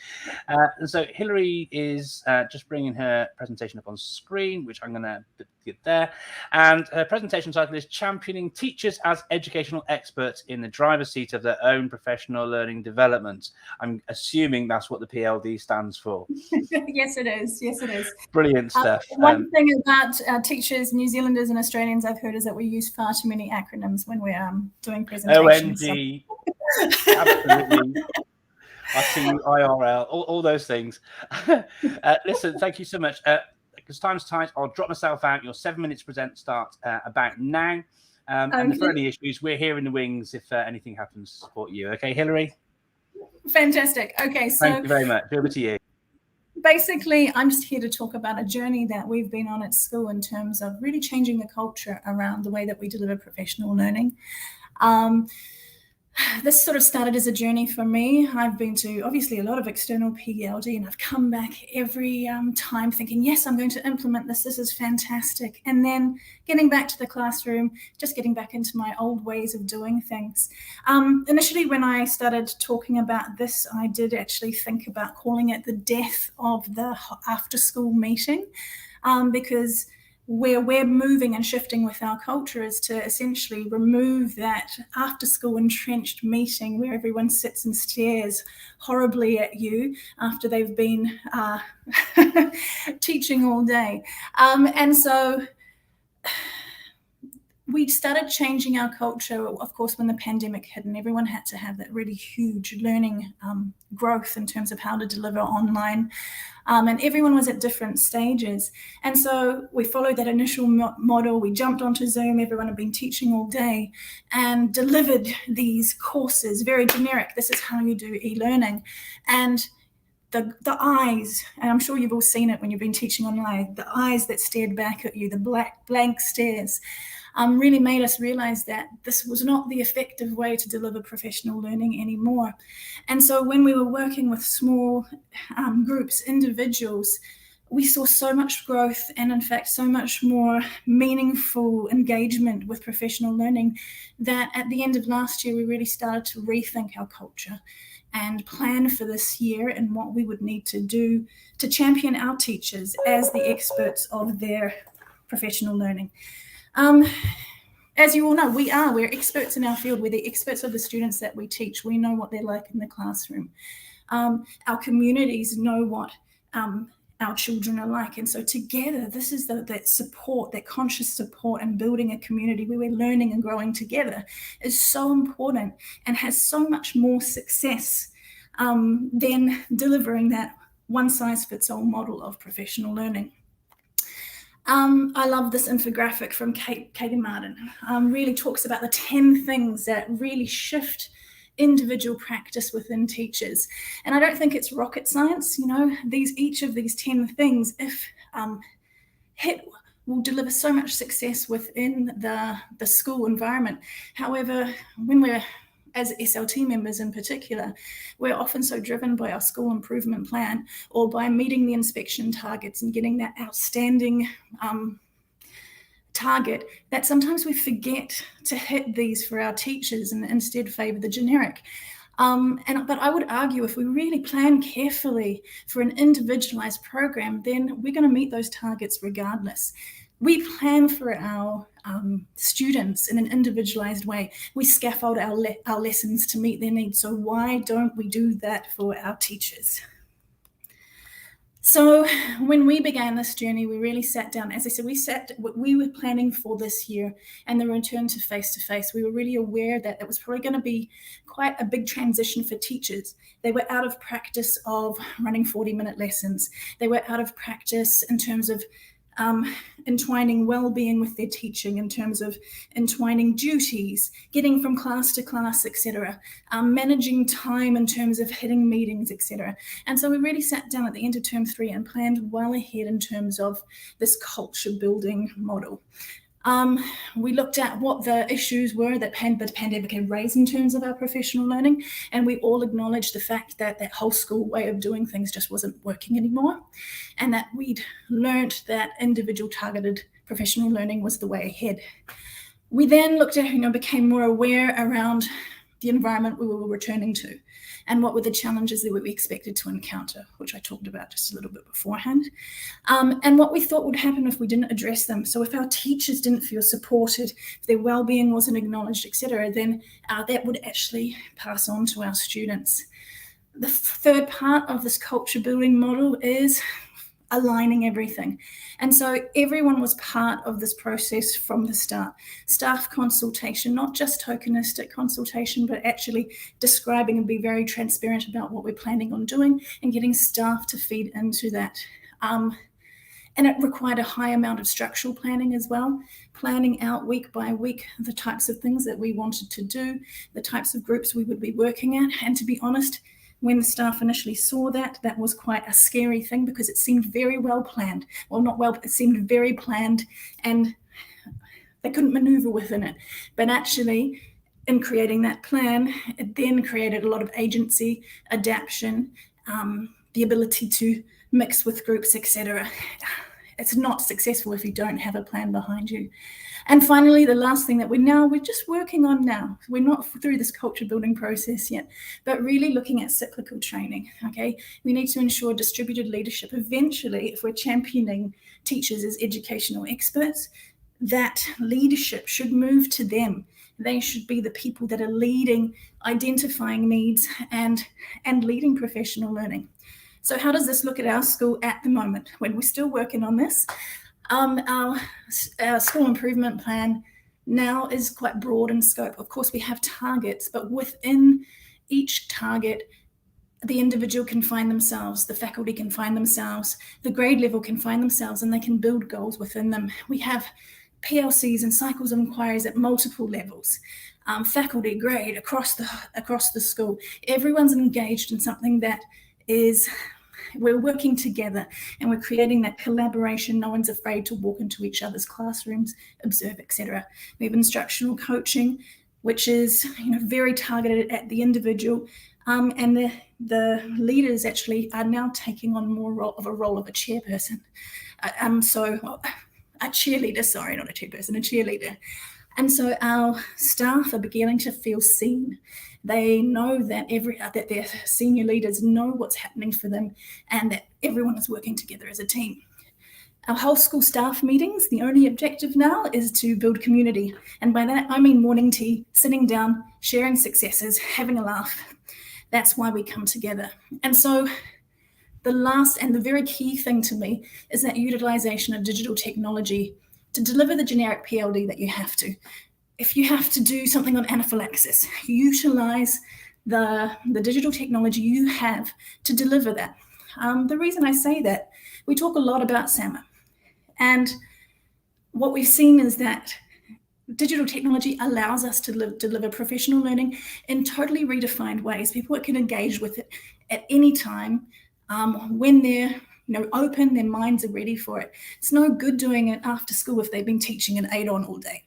And so Hilary is just bringing her presentation up on screen, which I'm going to get there. And her presentation title is Championing Teachers as Educational Experts in the Driver's Seat of Their Own Professional Learning Development. I'm assuming that's what the PLD stands for. Yes, it is. Yes, it is. Brilliant stuff. One thing about teachers, New Zealanders and Australians, I've heard is that we use far too many acronyms when we're doing presentations. OND. Absolutely. I see you, IRL, all those things. Listen, thank you so much. Because time's tight, I'll drop myself out. Your 7 minutes present starts about now. And for any issues, we're here in the wings if anything happens to support you. Okay, Hilary? Fantastic. Okay, so thank you very much. Over to you. Basically, I'm just here to talk about a journey that we've been on at school in terms of really changing the culture around the way that we deliver professional learning. This sort of started as a journey for me. I've been to obviously a lot of external PLD, and I've come back every time thinking, yes, I'm going to implement this. This is fantastic. And then getting back to the classroom, just getting back into my old ways of doing things. Initially, when I started talking about this, I did actually think about calling it the death of the after-school meeting, because where we're moving and shifting with our culture is to essentially remove that after-school entrenched meeting where everyone sits and stares horribly at you after they've been teaching all day. And so we started changing our culture, of course, when the pandemic hit and everyone had to have that really huge learning growth in terms of how to deliver online. And everyone was at different stages. And so we followed that initial model. We jumped onto Zoom. Everyone had been teaching all day and delivered these courses, very generic. This is how you do e-learning. And the eyes, and I'm sure you've all seen it when you've been teaching online, the eyes that stared back at you, the blank stares, really made us realize that this was not the effective way to deliver professional learning anymore. And so when we were working with small groups, individuals, we saw so much growth and, in fact, so much more meaningful engagement with professional learning that at the end of last year, we really started to rethink our culture and plan for this year and what we would need to do to champion our teachers as the experts of their professional learning. As you all know, we're experts in our field. We're the experts of the students that we teach. We know what they're like in the classroom. Our communities know what our children are like. And so together, this is that support, that conscious support, and building a community where we're learning and growing together is so important and has so much more success than delivering that one-size-fits-all model of professional learning. I love this infographic from Katie Martin. Really talks about the 10 things that really shift individual practice within teachers. And I don't think it's rocket science, you know, each of these 10 things, if hit, will deliver so much success within the school environment. However, when we're, as SLT members in particular, we're often so driven by our school improvement plan or by meeting the inspection targets and getting that outstanding target that sometimes we forget to hit these for our teachers and instead favor the generic. But I would argue if we really plan carefully for an individualized program, then we're going to meet those targets regardless. We plan for our students in an individualized way. We scaffold our lessons to meet their needs. So why don't we do that for our teachers? So when we began this journey, we really sat down. As I said, we were planning for this year and the return to face-to-face. We were really aware that it was probably going to be quite a big transition for teachers. They were out of practice of running 40-minute lessons. They were out of practice in terms of entwining well-being with their teaching, in terms of entwining duties, getting from class to class, etc., managing time in terms of hitting meetings, etc. And so we really sat down at the end of term 3 and planned well ahead in terms of this culture building model. We looked at what the issues were that the pandemic had raised in terms of our professional learning, and we all acknowledged the fact that that whole school way of doing things just wasn't working anymore, and that we'd learned that individual targeted professional learning was the way ahead. We then looked at, became more aware around the environment we were returning to and what were the challenges that we expected to encounter, which I talked about just a little bit beforehand, and what we thought would happen if we didn't address them. So if our teachers didn't feel supported, if their well-being wasn't acknowledged, etc., then that would actually pass on to our students. The third part of this culture building model is aligning everything. And so everyone was part of this process from the start. Staff consultation, not just tokenistic consultation, but actually describing and be very transparent about what we're planning on doing and getting staff to feed into that. And it required a high amount of structural planning as well, planning out week by week the types of things that we wanted to do, the types of groups we would be working at. And to be honest, when the staff initially saw that was quite a scary thing because it seemed very well planned. Well, not well, but it seemed very planned and they couldn't maneuver within it. But actually, in creating that plan, it then created a lot of agency, adaptation, the ability to mix with groups, etc. It's not successful if you don't have a plan behind you. And finally, the last thing that we're just working on now, we're not through this culture building process yet, but really looking at cyclical training, okay? We need to ensure distributed leadership. Eventually, if we're championing teachers as educational experts, that leadership should move to them. They should be the people that are leading, identifying needs and leading professional learning. So how does this look at our school at the moment when we're still working on this? Our school improvement plan now is quite broad in scope. Of course, we have targets, but within each target, the individual can find themselves, the faculty can find themselves, the grade level can find themselves, and they can build goals within them. We have PLCs and cycles of inquiries at multiple levels, faculty, grade, across the school. Everyone's engaged in something that is, we're working together and we're creating that collaboration. No one's afraid to walk into each other's classrooms, observe, etc. We have instructional coaching, which is very targeted at the individual, and the leaders actually are now taking on more of a role of a chairperson. A cheerleader, sorry, not a chairperson, a cheerleader. And so our staff are beginning to feel seen. They know that that their senior leaders know what's happening for them and that everyone is working together as a team. Our whole school staff meetings, the only objective now is to build community. And by that, I mean morning tea, sitting down, sharing successes, having a laugh. That's why we come together. And so the last and the very key thing to me is that utilization of digital technology to deliver the generic PLD that you have to. If you have to do something on anaphylaxis, utilize the digital technology you have to deliver that. The reason I say that, we talk a lot about SAMR, and what we've seen is that digital technology allows us to deliver professional learning in totally redefined ways. People can engage with it at any time when they're open, their minds are ready for it. It's no good doing it after school if they've been teaching an 8-on all day.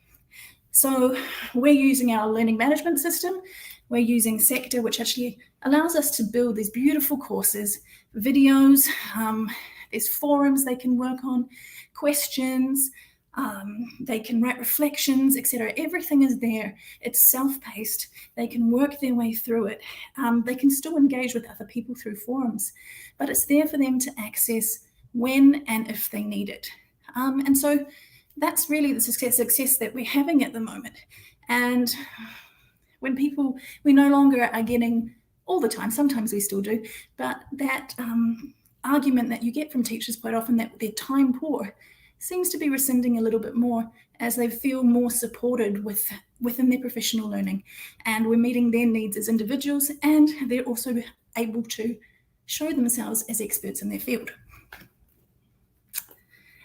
So we're using our learning management system. We're using Sector, which actually allows us to build these beautiful courses, videos, there's forums they can work on, questions, they can write reflections, etc. Everything is there. It's self-paced. They can work their way through it. They can still engage with other people through forums, but it's there for them to access when and if they need it. And so that's really the success that we're having at the moment. And when we no longer are getting all the time, sometimes we still do, but that argument that you get from teachers quite often that they're time poor seems to be rescinding a little bit more as they feel more supported within their professional learning. And we're meeting their needs as individuals, and they're also able to show themselves as experts in their field.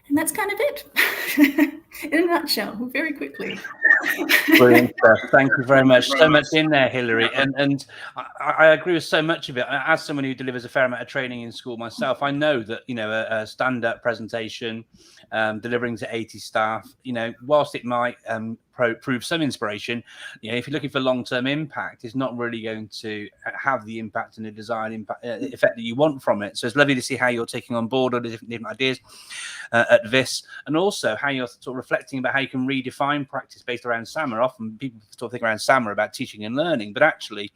And that's kind of it in a nutshell, very quickly. Brilliant stuff. Thank you very much. So much in there, Hilary. And I agree with so much of it. As someone who delivers a fair amount of training in school myself, I know that, a stand-up presentation, delivering to 80 staff, whilst it might prove some inspiration, if you're looking for long-term impact, it's not really going to have the impact and the desired effect that you want from it. So it's lovely to see how you're taking on board all the different ideas at this, and also how you're sort of reflecting about how you can redefine practice based around SAMR. Often people sort of think around SAMR about teaching and learning, but actually,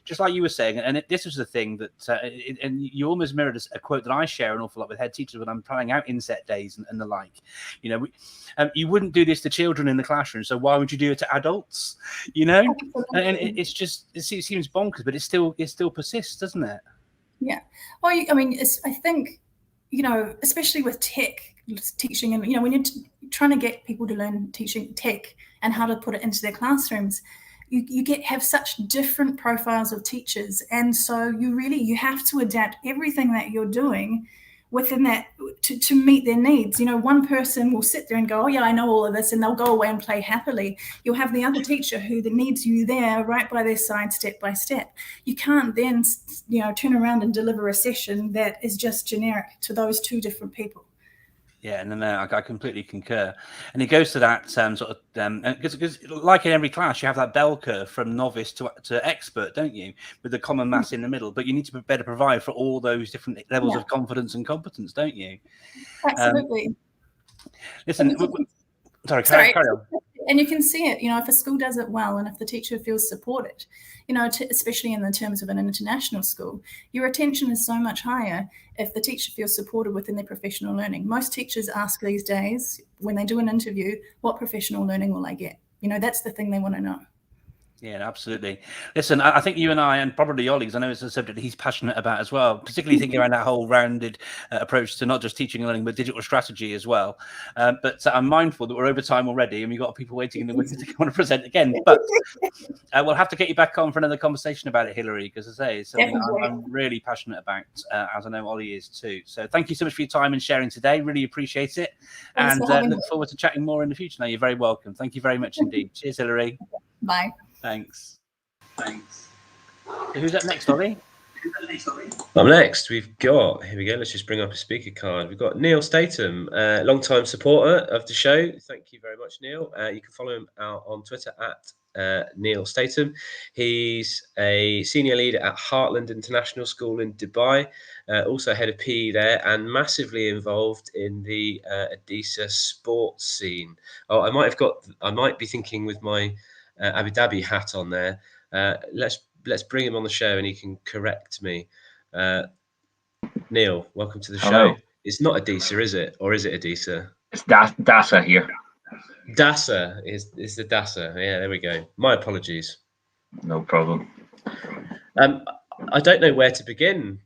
just like you were saying, and this was the thing that, and you almost mirrored a quote that I share an awful lot with head teachers when I'm planning out inset days and the like. You wouldn't do this to children in the classroom, so why would you do it to adults? And it seems bonkers, but it still persists, doesn't it? Yeah. Well, I think, especially with teaching, and when you're trying to get people to learn teaching tech and how to put it into their classrooms, you have such different profiles of teachers, and so you have to adapt everything that you're doing within that to meet their needs. One person will sit there and go, oh yeah, I know all of this, and they'll go away and play happily. You'll have the other teacher who needs you there right by their side, step by step. You can't then turn around and deliver a session that is just generic to those two different people. Yeah, no, I completely concur. And it goes to that because like in every class, you have that bell curve from novice to expert, don't you? With the common mass in the middle, but you need to better provide for all those different levels of confidence and competence, don't you? Absolutely. Listen, sorry, carry on. And you can see it, if a school does it well and if the teacher feels supported, especially in the terms of an international school, your retention is so much higher if the teacher feels supported within their professional learning. Most teachers ask these days, when they do an interview, what professional learning will I get? That's the thing they want to know. Yeah, absolutely. Listen, I think you and I, and probably Olly, because I know it's a subject that he's passionate about as well, particularly thinking around that whole rounded approach to not just teaching and learning, but digital strategy as well. But I'm mindful that we're over time already, and we've got people waiting in the wings to want to present again. But we'll have to get you back on for another conversation about it, Hilary, because as I say, it's something I'm really passionate about, as I know Olly is too. So thank you so much for your time and sharing today. Really appreciate it. And look forward to chatting more in the future. No, you're very welcome. Thank you very much indeed. Cheers, Hilary. Bye. Thanks. Who's up next, Olly? Up next, we've got, here we go, let's just bring up a speaker card. We've got Neil Statham, long-time supporter of the show. Thank you very much, Neil. You can follow him out on Twitter at Neil Statham. He's a senior leader at Heartland International School in Dubai, also head of PE there, and massively involved in the Adisa sports scene. Oh, I might be thinking with my Abu Dhabi hat on there. Let's bring him on the show and he can correct me. Neil, welcome to the show. It's not Adisa, is it? Or is it Adisa? It's Dasa here. Dasa is the Dasa. Yeah, there we go. My apologies. No problem. I don't know where to begin,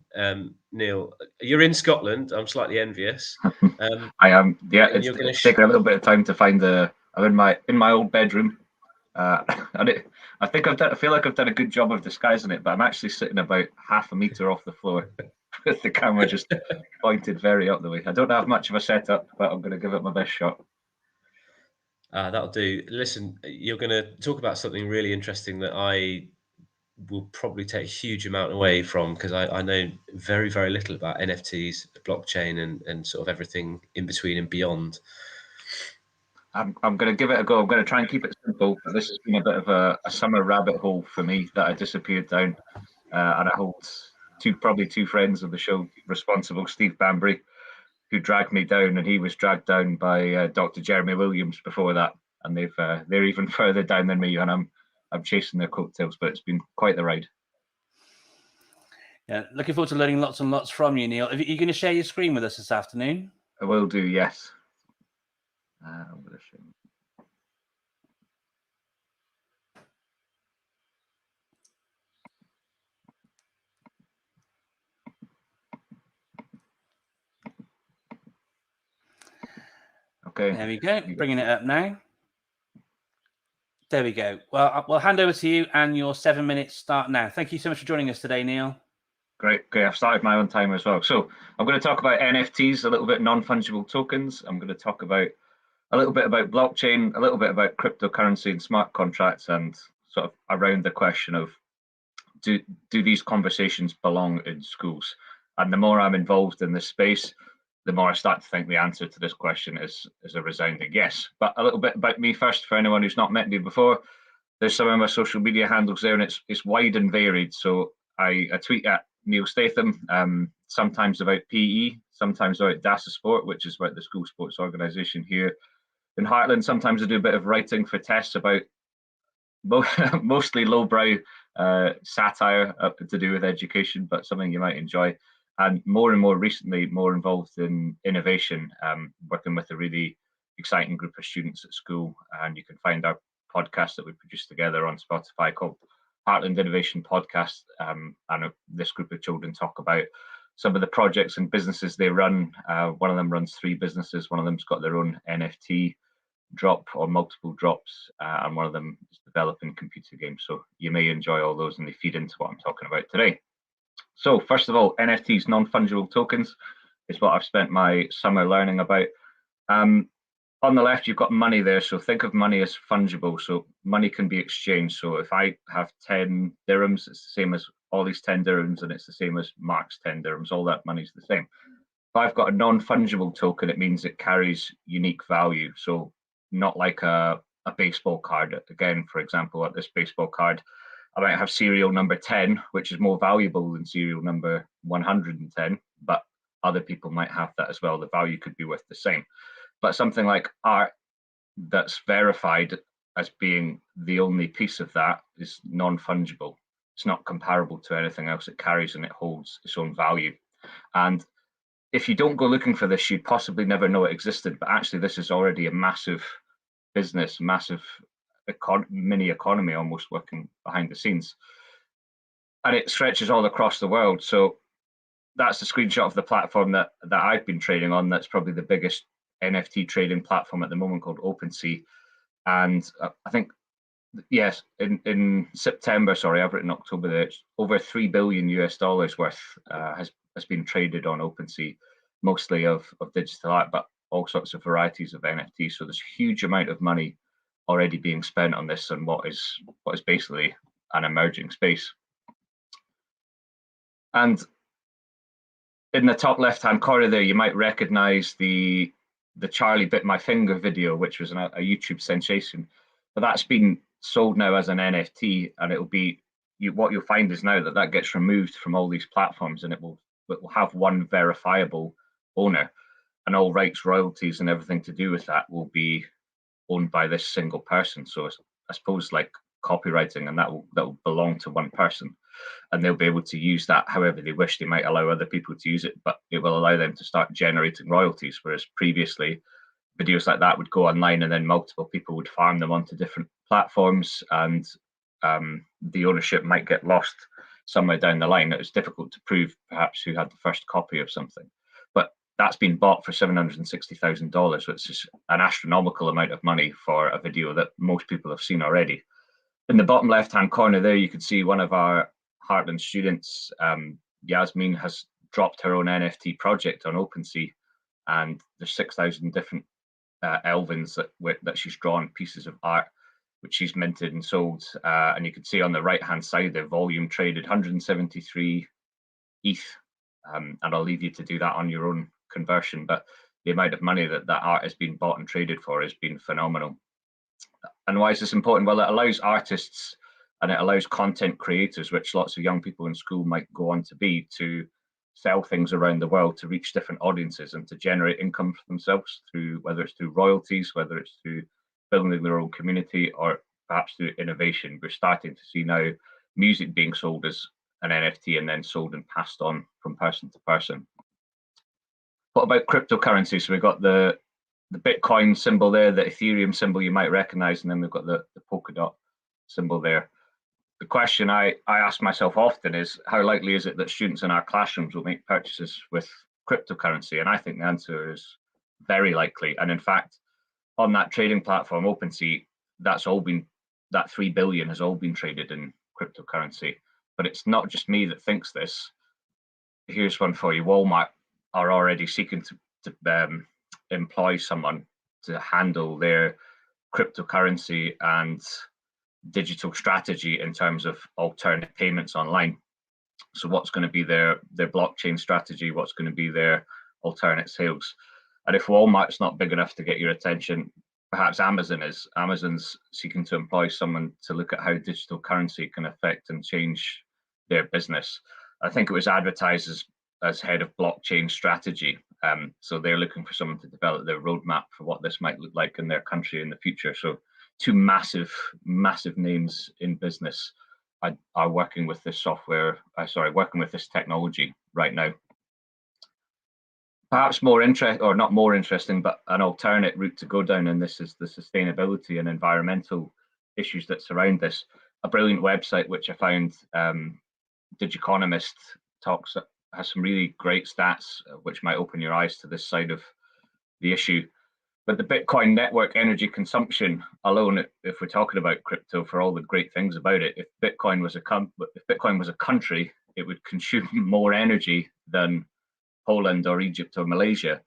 Neil. You're in Scotland. I'm slightly envious. I am. Yeah, it's taken a little bit of time to find I'm in my old bedroom. And I feel like I've done a good job of disguising it, but I'm actually sitting about half a meter off the floor with the camera just pointed very up the way. I don't have much of a setup, but I'm going to give it my best shot. That'll do. Listen, you're going to talk about something really interesting that I will probably take a huge amount away from, because I know very, very little about NFTs, blockchain, and sort of everything in between and beyond. I'm going to give it a go. I'm going to try and keep it simple. But this has been a bit of a summer rabbit hole for me that I disappeared down, and I hold probably two friends of the show responsible, Steve Bambury, who dragged me down, and he was dragged down by Dr. Jeremy Williams before that, and they're even further down than me, and I'm chasing their coattails. But it's been quite the ride. Yeah, looking forward to learning lots and lots from you, Neil. Are you going to share your screen with us this afternoon? I will do, yes. I'm going to show you. Okay. There we go. Bringing it up now. There we go. Well, we'll hand over to you, and your 7 minutes start now. Thank you so much for joining us today, Neil. Great. I've started my own time as well. So I'm going to talk about NFTs, a little bit non-fungible tokens. I'm going to talk about a little bit about blockchain, a little bit about cryptocurrency and smart contracts, and sort of around the question of do these conversations belong in schools? And the more I'm involved in this space, the more I start to think the answer to this question is a resounding yes. But a little bit about me first, for anyone who's not met me before. There's some of my social media handles there, and it's wide and varied. So I tweet at Neil Statham, sometimes about PE, sometimes about DASA Sport, which is about the school sports organisation here in Heartland. Sometimes I do a bit of writing for tests about mostly lowbrow satire to do with education, but something you might enjoy. And more recently, more involved in innovation, working with a really exciting group of students at school. And you can find our podcast that we produced together on Spotify called Heartland Innovation Podcast. And this group of children talk about some of the projects and businesses they run. One of them runs 3 businesses. One of them's got their own NFT drop or multiple drops, and one of them is developing computer games. So you may enjoy all those, and they feed into what I'm talking about today. So first of all, NFTs, non-fungible tokens, is what I've spent my summer learning about. On the left, you've got money there. So think of money as fungible. So money can be exchanged. So if I have 10 dirhams, it's the same as Olly's 10 dirhams, and it's the same as Mark's 10 dirhams. All that money's the same. If I've got a non-fungible token, it means it carries unique value. So not like a baseball card. Again, for example, at this baseball card, I might have serial number 10, which is more valuable than serial number 110, but other people might have that as well. The value could be worth the same. But something like art that's verified as being the only piece of that is non-fungible. It's not comparable to anything else. It carries and it holds its own value. And if you don't go looking for this, you'd possibly never know it existed. But actually, this is already a massive business, massive mini economy almost working behind the scenes. And it stretches all across the world. So that's a screenshot of the platform that I've been trading on. That's probably the biggest NFT trading platform at the moment, called OpenSea. And I think, yes, in September, sorry, I've written October there, it's over $3 billion worth has been traded on OpenSea, mostly of digital art, but all sorts of varieties of NFTs. So there's a huge amount of money already being spent on this, and what is basically an emerging space. And in the top left-hand corner there, you might recognize the Charlie Bit My Finger video, which was a YouTube sensation. But that's been sold now as an NFT, and it'll be what you'll find is now that gets removed from all these platforms, and it will have one verifiable owner, and all rights, royalties, and everything to do with that will be owned by this single person. So I suppose like copywriting, and that will belong to one person, and they'll be able to use that however they wish. They might allow other people to use it, but it will allow them to start generating royalties, whereas previously videos like that would go online and then multiple people would farm them onto different platforms, and the ownership might get lost somewhere down the line. It was difficult to prove perhaps who had the first copy of something, but that's been bought for $760,000, which is an astronomical amount of money for a video that most people have seen already. In the bottom left-hand corner there, you can see one of our Heartland students, Yasmin, has dropped her own NFT project on OpenSea, and there's 6,000 different Elvins that she's drawn, pieces of art which she's minted and sold. And you can see on the right-hand side, the volume traded 173 ETH. And I'll leave you to do that on your own conversion. But the amount of money that art has been bought and traded for has been phenomenal. And why is this important? Well, it allows artists and it allows content creators, which lots of young people in school might go on to be, to sell things around the world to reach different audiences and to generate income for themselves through, whether it's through royalties, whether it's through building their own community, or perhaps through innovation. We're starting to see now music being sold as an NFT and then sold and passed on from person to person. What about cryptocurrency? So we've got the Bitcoin symbol there, the Ethereum symbol you might recognize, and then we've got the polka dot symbol there. The question I ask myself often is, how likely is it that students in our classrooms will make purchases with cryptocurrency? And I think the answer is very likely. And in fact, on that trading platform, OpenSea, that 3 billion has all been traded in cryptocurrency. But it's not just me that thinks this. Here's one for you. Walmart are already seeking to employ someone to handle their cryptocurrency and digital strategy in terms of alternate payments online. So what's going to be their blockchain strategy? What's going to be their alternate sales? And if Walmart's not big enough to get your attention, perhaps Amazon is. Amazon's seeking to employ someone to look at how digital currency can affect and change their business. I think it was advertised as head of blockchain strategy. So they're looking for someone to develop their roadmap for what this might look like in their country in the future. So two massive names in business are working with this working with this technology right now. Perhaps not more interesting, but an alternate route to go down, and this is the sustainability and environmental issues that surround this. A brilliant website which I found, Digiconomist, has some really great stats which might open your eyes to this side of the issue. But the Bitcoin network energy consumption alone, if we're talking about crypto, for all the great things about it, if Bitcoin was a country, it would consume more energy than Poland or Egypt or Malaysia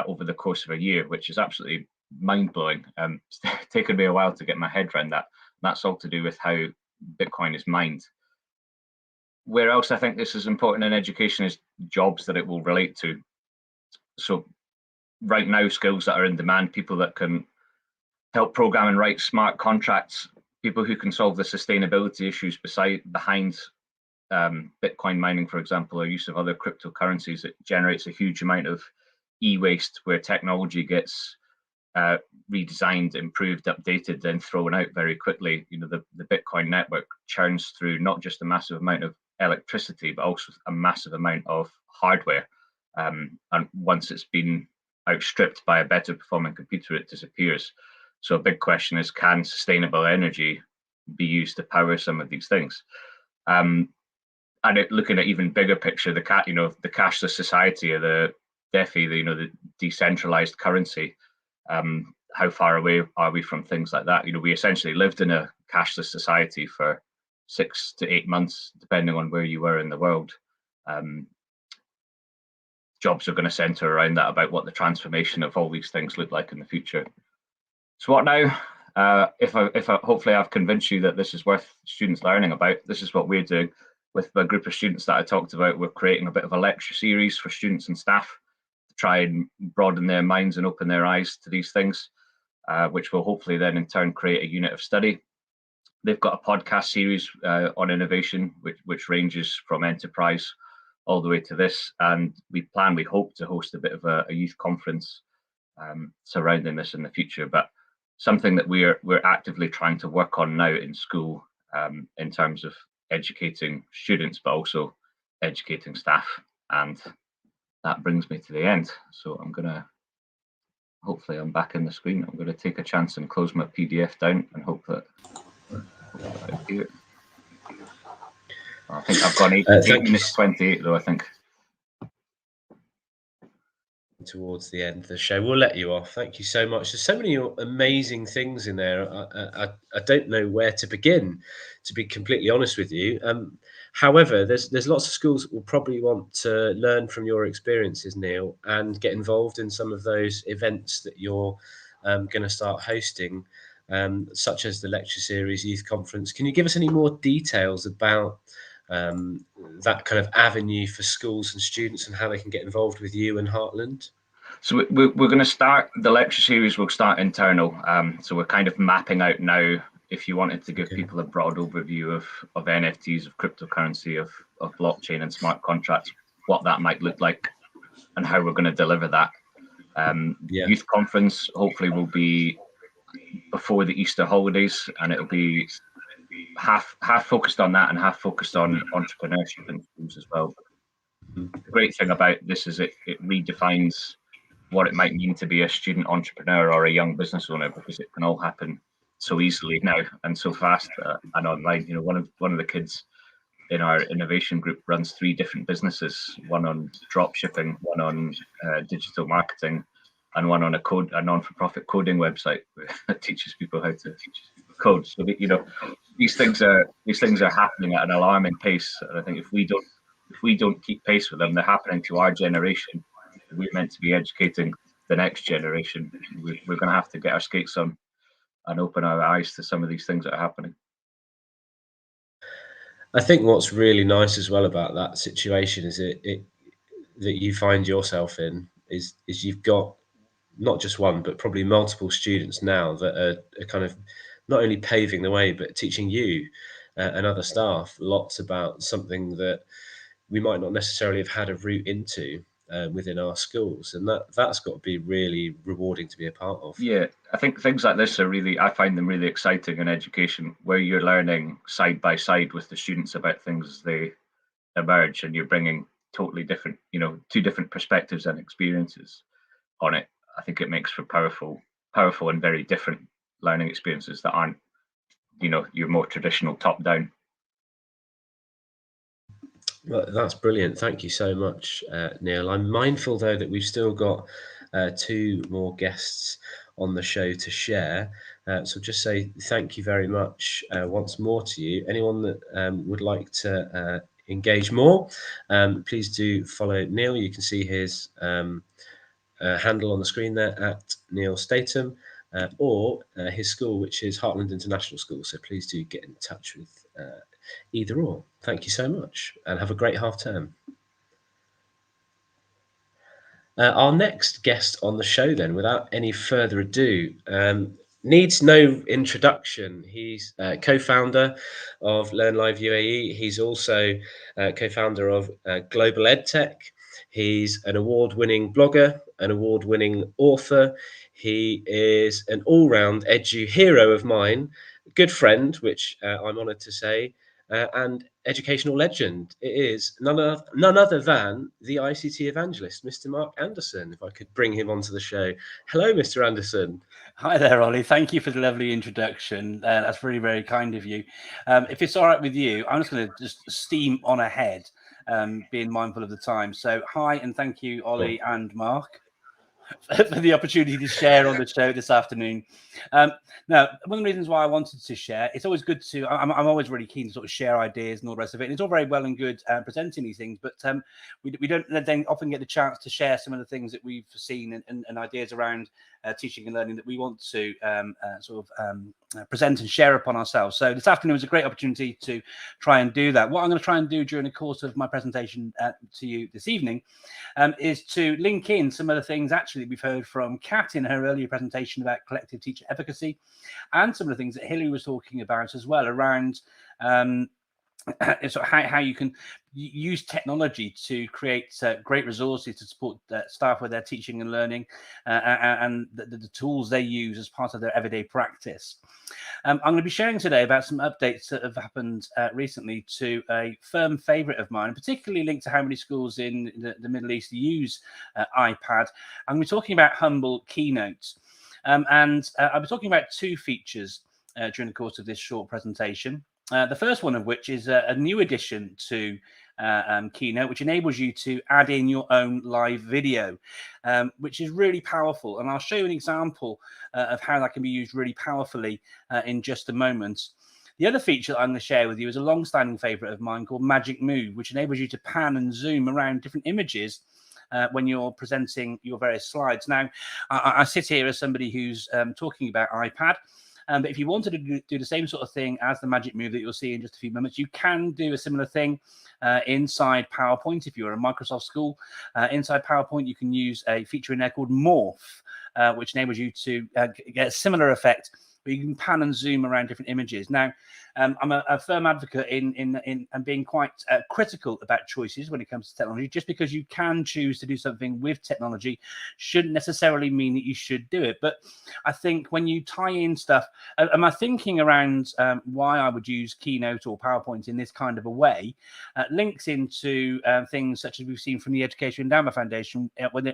over the course of a year, which is absolutely mind-blowing. It's taken me a while to get my head around that. That's all to do with how Bitcoin is mined. Where else I think this is important in education is jobs that it will relate to. So right now, skills that are in demand, people that can help program and write smart contracts, people who can solve the sustainability issues behind Bitcoin mining, for example, or use of other cryptocurrencies. It generates a huge amount of e-waste where technology gets redesigned, improved, updated, then thrown out very quickly. You know, the Bitcoin network churns through not just a massive amount of electricity, but also a massive amount of hardware. And once it's been outstripped by a better performing computer, it disappears. So a big question is, can sustainable energy be used to power some of these things? And looking at even bigger picture, the cashless society, or the DeFi, the decentralized currency. How far away are we from things like that? We essentially lived in a cashless society for 6 to 8 months, depending on where you were in the world. Jobs are going to center around that, about what the transformation of all these things look like in the future. So what now? Hopefully I've convinced you that this is worth students learning about. This is what we're doing with the group of students that I talked about. We're creating a bit of a lecture series for students and staff to try and broaden their minds and open their eyes to these things, which will hopefully then in turn create a unit of study. They've got a podcast series on innovation, which ranges from enterprise all the way to this. And we hope to host a bit of a youth conference surrounding this in the future. But something that we're actively trying to work on now in school, in terms of educating students, but also educating staff. And that brings me to the end. So hopefully I'm back in the screen. I'm going to take a chance and close my PDF down and hope that I do it. I think I've gone 8 minutes 28 though, I think. Towards the end of the show, we'll let you off. Thank you so much. There's so many amazing things in there. I don't know where to begin, to be completely honest with you. However, there's lots of schools that will probably want to learn from your experiences, Neil, and get involved in some of those events that you're going to start hosting, such as the lecture series, youth conference. Can you give us any more details about that kind of avenue for schools and students and how they can get involved with you and Heartland? So we're going to start the lecture series. We'll start internal. So we're kind of mapping out now. If you wanted to give people a broad overview of NFTs, of cryptocurrency, of blockchain and smart contracts, what that might look like, and how we're going to deliver that. Youth conference hopefully will be before the Easter holidays, and it'll be half focused on that and half focused on entrepreneurship in schools as well. The great thing about this is it redefines what it might mean to be a student entrepreneur or a young business owner, because it can all happen so easily now and so fast and online. You know, one of the kids in our innovation group runs 3 different businesses: one on drop shipping, one on digital marketing, and one on a non-for-profit coding website that teaches people how to code. So that, you know, these things are happening at an alarming pace, and I think if we don't keep pace with them, they're happening to our generation. We're meant to be educating the next generation. We're going to have to get our skates on and open our eyes to some of these things that are happening. I think what's really nice as well about that situation is that you find yourself in is you've got not just one, but probably multiple students now that are kind of not only paving the way, but teaching you and other staff lots about something that we might not necessarily have had a route into within our schools, and that's got to be really rewarding to be a part of. Yeah, I think things like this I find them really exciting in education, where you're learning side by side with the students about things as they emerge, and you're bringing totally different, 2 different perspectives and experiences on it. I think it makes for powerful and very different learning experiences that aren't, your more traditional top down. Well, that's brilliant. Thank you so much, Neil. I'm mindful, though, that we've still got 2 more guests on the show to share. So just say thank you very much once more to you. Anyone that would like to engage more, please do follow Neil. You can see his handle on the screen there at Neil Statham, or his school, which is Heartland International School. So please do get in touch with either or. Thank you so much, and have a great half term. Our next guest on the show, then, without any further ado, needs no introduction. He's co-founder of LearnLiveUAE. He's also co-founder of Global EdTech. He's an award-winning blogger, an award-winning author. He is an all-round edu hero of mine, good friend, which I'm honoured to say, and educational legend. It is none other than the ICT evangelist, Mr. Mark Anderson. If I could bring him onto the show. Hello, Mr. Anderson. Hi there, Ollie. Thank you for the lovely introduction. That's really very kind of you. If it's all right with you, I'm just going to just steam on ahead, being mindful of the time. So hi, and thank you, Ollie and Mark, for the opportunity to share on the show this afternoon. Now, one of the reasons why I wanted to share, it's always good to, I'm always really keen to sort of share ideas and all the rest of it. And it's all very well and good presenting these things, but we don't then often get the chance to share some of the things that we've seen and ideas around teaching and learning that we want to present and share upon ourselves. So this afternoon was a great opportunity to try and do that. What I'm going to try and do during the course of my presentation to you this evening is to link in some of the things actually we've heard from Kat in her earlier presentation about collective teacher efficacy, and some of the things that Hilary was talking about as well around how you can use technology to create great resources to support staff with their teaching and learning, and the tools they use as part of their everyday practice. I'm going to be sharing today about some updates that have happened recently to a firm favourite of mine, particularly linked to how many schools in the Middle East use iPad. I'm going to be talking about Humble Keynotes. And I'll be talking about 2 features during the course of this short presentation. The first one of which is a new addition to Keynote, which enables you to add in your own live video, which is really powerful. And I'll show you an example of how that can be used really powerfully in just a moment. The other feature that I'm going to share with you is a long-standing favourite of mine called Magic Move, which enables you to pan and zoom around different images when you're presenting your various slides. Now, I sit here as somebody who's talking about iPad. But if you wanted to do the same sort of thing as the magic move that you'll see in just a few moments, you can do a similar thing inside PowerPoint. If you're a Microsoft school, inside PowerPoint, you can use a feature in there called Morph, which enables you to get a similar effect, where you can pan and zoom around different images. Now, I'm a firm advocate in being quite critical about choices when it comes to technology. Just because you can choose to do something with technology shouldn't necessarily mean that you should do it. But I think when you tie in stuff, and my thinking around why I would use Keynote or PowerPoint in this kind of a way links into things such as we've seen from the Education Endowment Foundation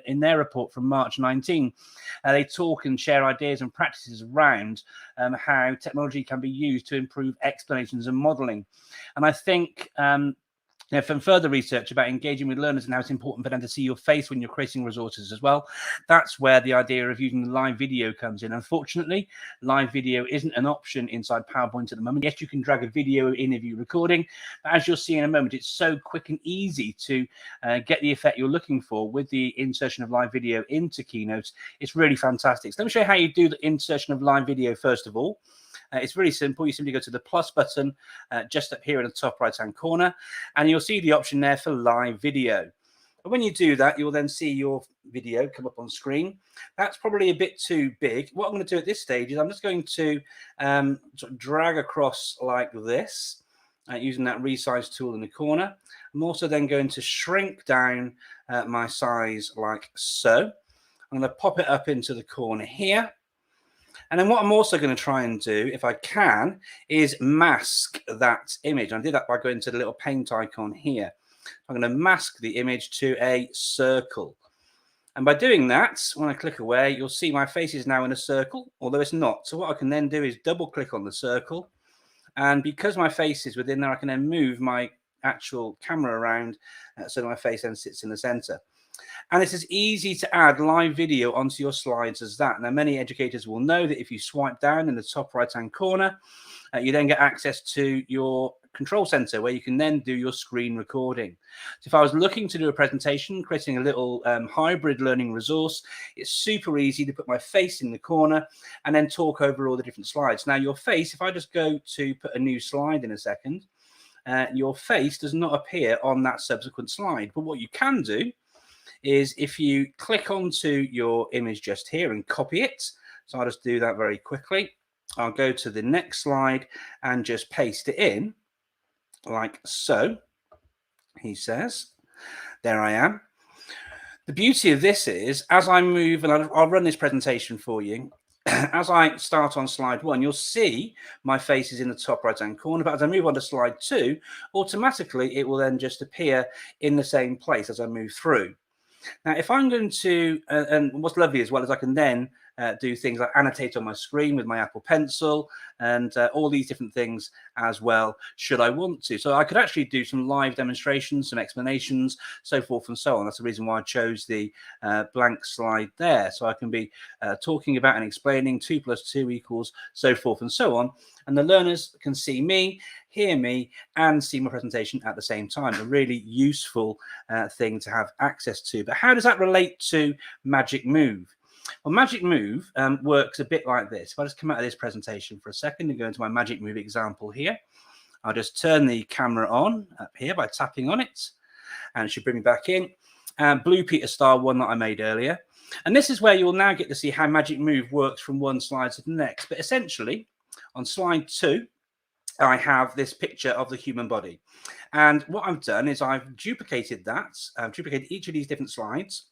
in their report from March 19. They talk and share ideas and practices around how technology can be used to improve explanations and modeling. And I think from further research about engaging with learners and how it's important for them to see your face when you're creating resources as well, that's where the idea of using live video comes in. Unfortunately, live video isn't an option inside PowerPoint at the moment. Yes, you can drag a video in if you're recording, but as you'll see in a moment, it's so quick and easy to get the effect you're looking for with the insertion of live video into Keynote. It's really fantastic. So let me show you how you do the insertion of live video first of all. It's really simple. You simply go to the plus button just up here in the top right hand corner, and you'll see the option there for live video. And when you do that, you'll then see your video come up on screen. That's probably a bit too big. What I'm going to do at this stage is I'm just going to sort of drag across like this using that resize tool in the corner. I'm also then going to shrink down my size like so. I'm going to pop it up into the corner here. And then what I'm also going to try and do, if I can, is mask that image. I did that by going to the little paint icon here. I'm going to mask the image to a circle. And by doing that, when I click away, you'll see my face is now in a circle, although it's not. So what I can then do is double click on the circle. And because my face is within there, I can then move my actual camera around so that my face then sits in the center. And it's as easy to add live video onto your slides as that. Now, many educators will know that if you swipe down in the top right-hand corner, you then get access to your control center where you can then do your screen recording. So if I was looking to do a presentation, creating a little hybrid learning resource, it's super easy to put my face in the corner and then talk over all the different slides. Now, your face, if I just go to put a new slide in a second, your face does not appear on that subsequent slide. But what you can do is if you click onto your image just here and copy it, so I'll just do that very quickly. I'll go to the next slide and just paste it in like so. He says, there I am. The beauty of this is, as I move, and I'll run this presentation for you, as I start on slide 1, you'll see my face is in the top right-hand corner, but as I move on to slide 2, automatically it will then just appear in the same place as I move through. Now, if I'm going to, and what's lovely as well is I can then do things like annotate on my screen with my Apple Pencil and all these different things as well, should I want to. So I could actually do some live demonstrations, some explanations, so forth and so on. That's the reason why I chose the blank slide there. So I can be talking about and explaining 2 + 2 = so forth and so on. And the learners can see me, hear me, and see my presentation at the same time. A really useful thing to have access to. But how does that relate to Magic Move? Well, Magic Move works a bit like this. If I just come out of this presentation for a second and go into my Magic Move example here, I'll just turn the camera on up here by tapping on it, and it should bring me back in. Blue Peter style one that I made earlier. And this is where you'll now get to see how Magic Move works from one slide to the next. But essentially, on slide 2, I have this picture of the human body. And what I've done is I've duplicated that. I've duplicated each of these different slides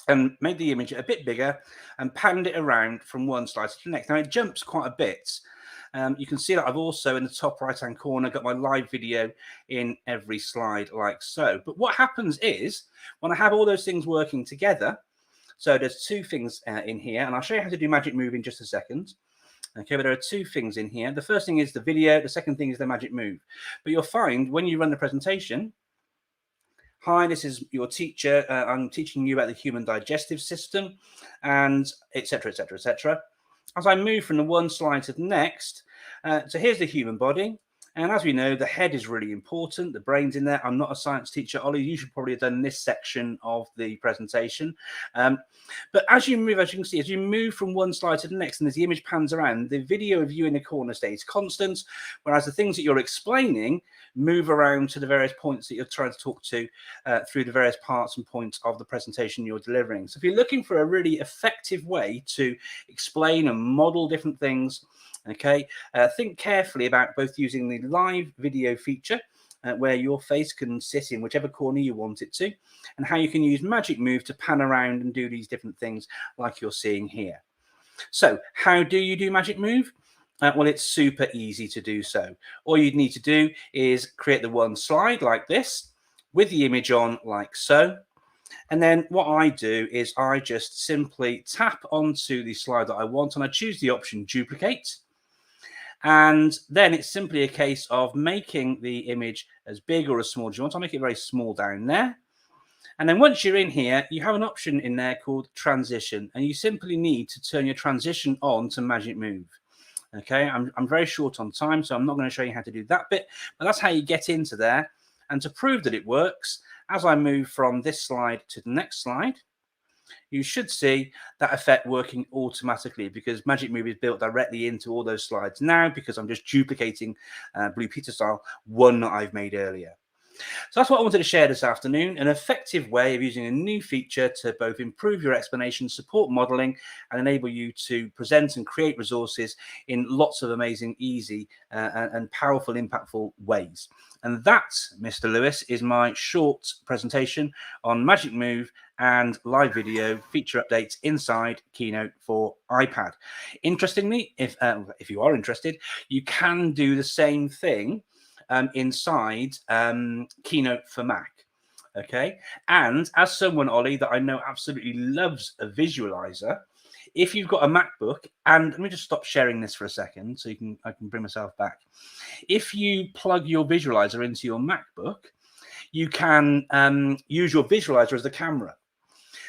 and made the image a bit bigger and panned it around from one slide to the next. Now, it jumps quite a bit. You can see that I've also, in the top right-hand corner, got my live video in every slide like so. But what happens is, when I have all those things working together, so there's 2 things in here, and I'll show you how to do Magic Move in just a second. Okay, but there are 2 things in here. The first thing is the video. The second thing is the Magic Move. But you'll find when you run the presentation, hi, this is your teacher. I'm teaching you about the human digestive system, and etc., etc., etc. As I move from the one slide to the next, so here's the human body. And as we know, the head is really important. The brain's in there. I'm not a science teacher. Ollie, you should probably have done this section of the presentation. But as you move, as you can see, as you move from one slide to the next, and as the image pans around, the video of you in the corner stays constant, whereas the things that you're explaining move around to the various points that you're trying to talk to through the various parts and points of the presentation you're delivering. So if you're looking for a really effective way to explain and model different things, okay, think carefully about both using the live video feature where your face can sit in whichever corner you want it to, and how you can use Magic Move to pan around and do these different things like you're seeing here. So how do you do Magic Move? Well, it's super easy to do so. All you'd need to do is create the one slide like this with the image on like so. And then what I do is I just simply tap onto the slide that I want, and I choose the option duplicate. And then it's simply a case of making the image as big or as small as you want. I'll make it very small down there. And then once you're in here, you have an option in there called transition, and you simply need to turn your transition on to Magic Move. Okay, I'm very short on time, so I'm not going to show you how to do that bit, but that's how you get into there. And to prove that it works, as I move from this slide to the next slide, you should see that effect working automatically, because Magic Move is built directly into all those slides now, because I'm just duplicating Blue Peter style one that I've made earlier. So that's what I wanted to share this afternoon, an effective way of using a new feature to both improve your explanation, support modeling, and enable you to present and create resources in lots of amazing, easy and powerful, impactful ways. And that, Mr. Lewis, is my short presentation on Magic Move and live video feature updates inside Keynote for iPad. Interestingly, if you are interested, you can do the same thing inside Keynote for Mac. Okay, and as someone, Ollie, that I know absolutely loves a visualizer, if you've got a MacBook, and let me just stop sharing this for a second so I can bring myself back. If you plug your visualizer into your MacBook, you can use your visualizer as the camera.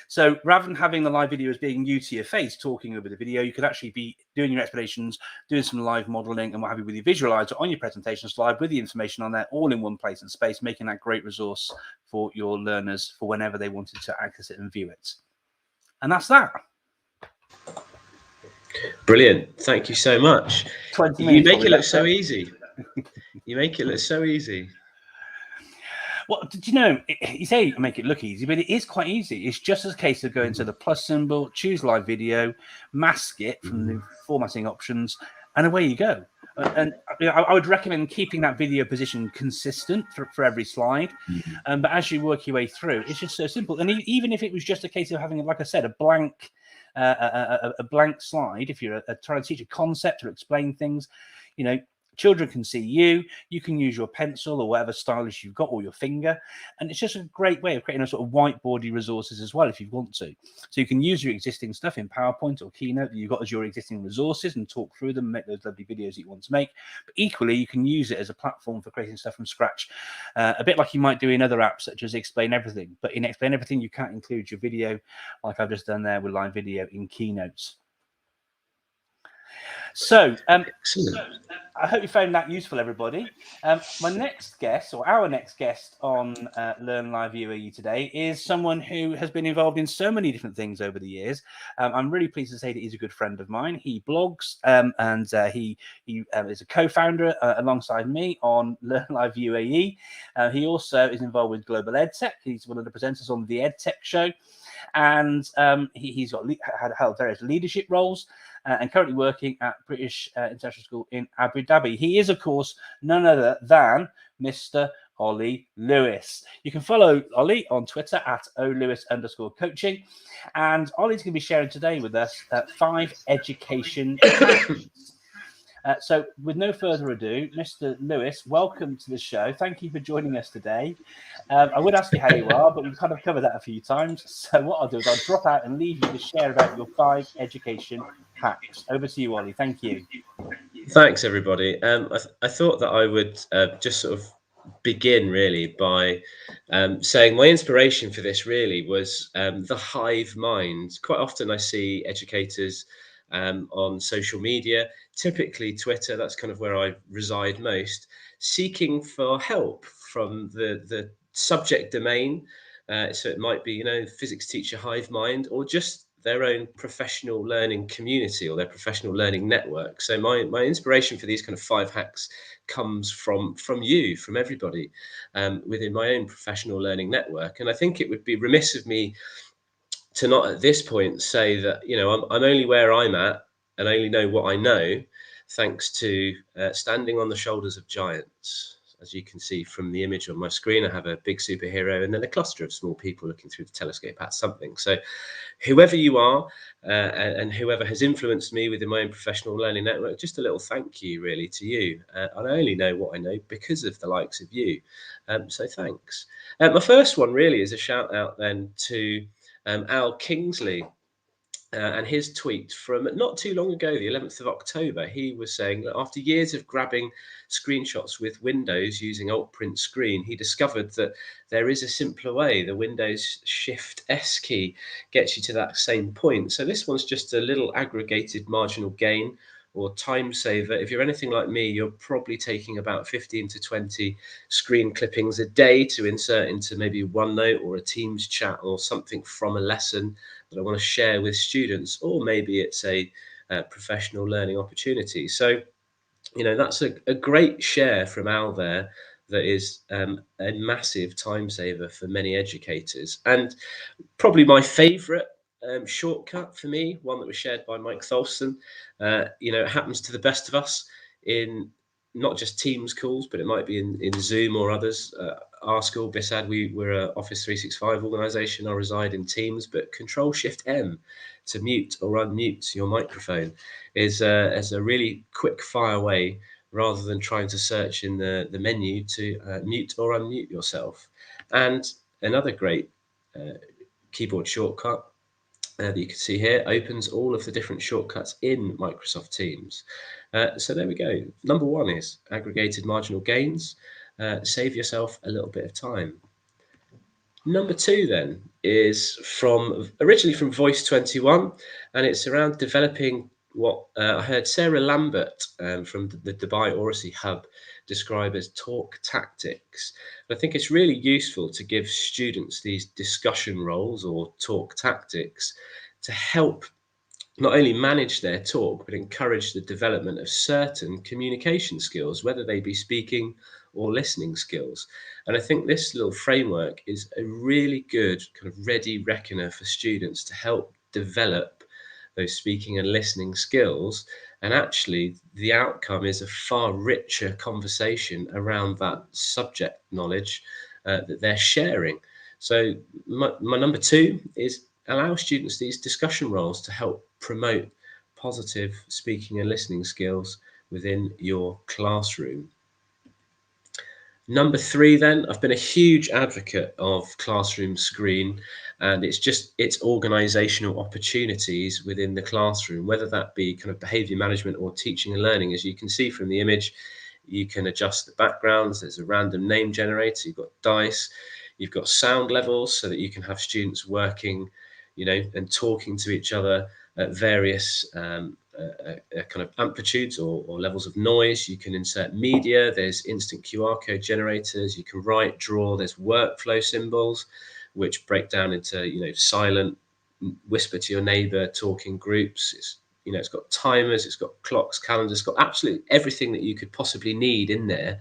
So rather than having the live video as being you to your face talking over the video, you could actually be doing your explanations, doing some live modeling and what have you with your visualizer on your presentation slide with the information on there all in one place and space, making that great resource for your learners for whenever they wanted to access it and view it. And that's that. Brilliant. Thank you so much. 20 minutes. You make it look so easy. You make it look so easy. Well, did you know, you say you make it look easy, but it is quite easy. It's just a case of going to the plus symbol, choose live video, mask it from the formatting options, and away you go. And I would recommend keeping that video position consistent for every slide. But as you work your way through, it's just so simple. And even if it was just a case of having, like I said, a blank slide, if you're trying to teach a concept or explain things, you know, children can see you. You can use your pencil or whatever stylus you've got, or your finger, and it's just a great way of creating a sort of whiteboardy resources as well if you want to. So you can use your existing stuff in PowerPoint or Keynote that you've got as your existing resources and talk through them, make those lovely videos that you want to make. But equally, you can use it as a platform for creating stuff from scratch, a bit like you might do in other apps such as Explain Everything. But in Explain Everything, you can't include your video like I've just done there with live video in Keynotes. So I hope you found that useful, everybody. My next guest, or our next guest on LearnLiveUAE today, is someone who has been involved in so many different things over the years. I'm really pleased to say that he's a good friend of mine. He blogs and he is a co-founder alongside me on LearnLiveUAE. He also is involved with Global EdTech. He's one of the presenters on the EdTech show. And he's held various leadership roles and currently working at British International School in Abu Dhabi. He is, of course, none other than Mr. Olly Lewis. You can follow Olly on Twitter at olewis_coaching. And Olly's going to be sharing today with us 5 education hacks. So with no further ado, Mr. Lewis, welcome to the show. Thank you for joining us today. I would ask you how you are, but we've kind of covered that a few times. So what I'll do is I'll drop out and leave you to share about your 5 education hacks. Over to you, Olly. Thank you. Thanks, everybody. I thought that I would just sort of begin really by saying my inspiration for this really was the hive mind. Quite often I see educators on social media, typically Twitter. That's kind of where I reside most, seeking for help from the subject domain. So it might be, physics teacher hive mind, or just their own professional learning community or their professional learning network. So my inspiration for these kind of 5 hacks comes from you, from everybody within my own professional learning network. And I think it would be remiss of me to not at this point say that, I'm only where I'm at and only know what I know, thanks to standing on the shoulders of giants. As you can see from the image on my screen, I have a big superhero and then a cluster of small people looking through the telescope at something. So whoever you are and whoever has influenced me within my own professional learning network, just a little thank you really to you. I only know what I know because of the likes of you. So thanks. My first one really is a shout out then to Al Kingsley. And his tweet from not too long ago, the 11th of October, he was saying that after years of grabbing screenshots with Windows using alt print screen, he discovered that there is a simpler way. The Windows Shift S key gets you to that same point. So this one's just a little aggregated marginal gain or time saver. If you're anything like me, you're probably taking about 15 to 20 screen clippings a day to insert into maybe OneNote or a Teams chat or something from a lesson that I want to share with students, or maybe it's a professional learning opportunity. So, that's a great share from Al there that is a massive time saver for many educators. And probably my favorite shortcut for me, one that was shared by Mike Tholson. It happens to the best of us in not just Teams calls, but it might be in Zoom or others. Our school, BISAD, we're an Office 365 organisation. I reside in Teams, but Control-Shift-M to mute or unmute your microphone is a really quick fire way, rather than trying to search in the menu to mute or unmute yourself. And another great keyboard shortcut that you can see here opens all of the different shortcuts in Microsoft Teams. So there we go. Number 1 is aggregated marginal gains. Save yourself a little bit of time. Number 2 then is originally from Voice 21, and it's around developing what I heard Sarah Lambert from the Dubai Oracy Hub describe as talk tactics. I think it's really useful to give students these discussion roles or talk tactics to help not only manage their talk, but encourage the development of certain communication skills, whether they be speaking or listening skills. And I think this little framework is a really good kind of ready reckoner for students to help develop those speaking and listening skills. And actually, the outcome is a far richer conversation around that subject knowledge that they're sharing. So my number 2 is allow students these discussion roles to help promote positive speaking and listening skills within your classroom. Number 3 then, I've been a huge advocate of Classroom Screen, and it's organisational opportunities within the classroom, whether that be kind of behaviour management or teaching and learning. As you can see from the image, you can adjust the backgrounds. There's a random name generator. You've got dice. You've got sound levels so that you can have students working, and talking to each other at various kind of amplitudes or levels of noise. You can insert media. There's instant QR code generators. You can write, draw. There's workflow symbols, which break down into, silent, whisper to your neighbor, talking groups. It's got timers, it's got clocks, calendars, it's got absolutely everything that you could possibly need in there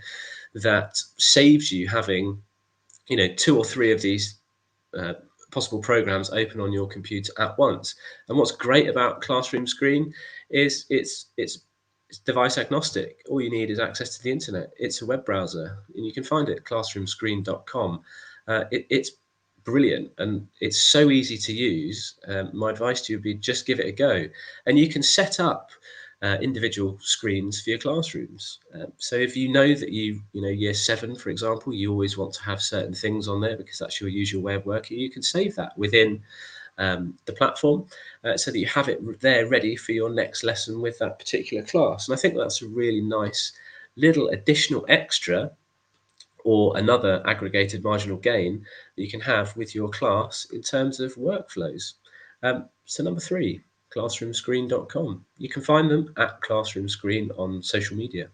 that saves you having, 2 or 3 of these possible programs open on your computer at once. And what's great about Classroom Screen is it's device agnostic. All you need is access to the internet. It's a web browser, and you can find it at classroomscreen.com. It's brilliant, and it's so easy to use. My advice to you would be just give it a go, and you can set up individual screens for your classrooms. So if you know that year 7, for example, you always want to have certain things on there because that's your usual way of working, you can save that within the platform so that you have it there ready for your next lesson with that particular class. And I think that's a really nice little additional extra or another aggregated marginal gain that you can have with your class in terms of workflows. So number 3. classroomscreen.com. You can find them at classroomscreen on social media.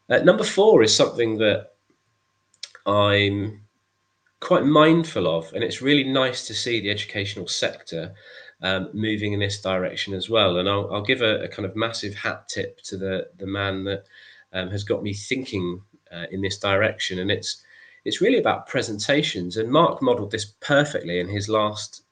Number 4 is something that I'm quite mindful of, and it's really nice to see the educational sector moving in this direction as well. And I'll give a kind of massive hat tip to the man that has got me thinking in this direction, and it's really about presentations. And Mark modelled this perfectly in his last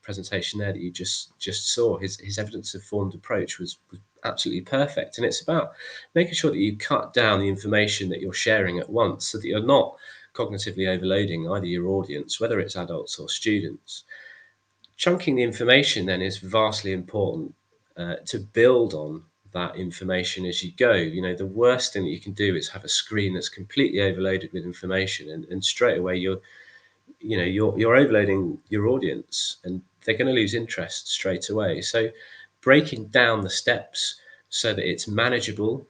presentation there that you just saw. His evidence of formed approach was absolutely perfect, and it's about making sure that you cut down the information that you're sharing at once, so that you're not cognitively overloading either your audience, whether it's adults or students. Chunking the information then is vastly important to build on that information as you go. You know, the worst thing that you can do is have a screen that's completely overloaded with information, and straight away you're overloading your audience, and they're going to lose interest straight away. So breaking down the steps so that it's manageable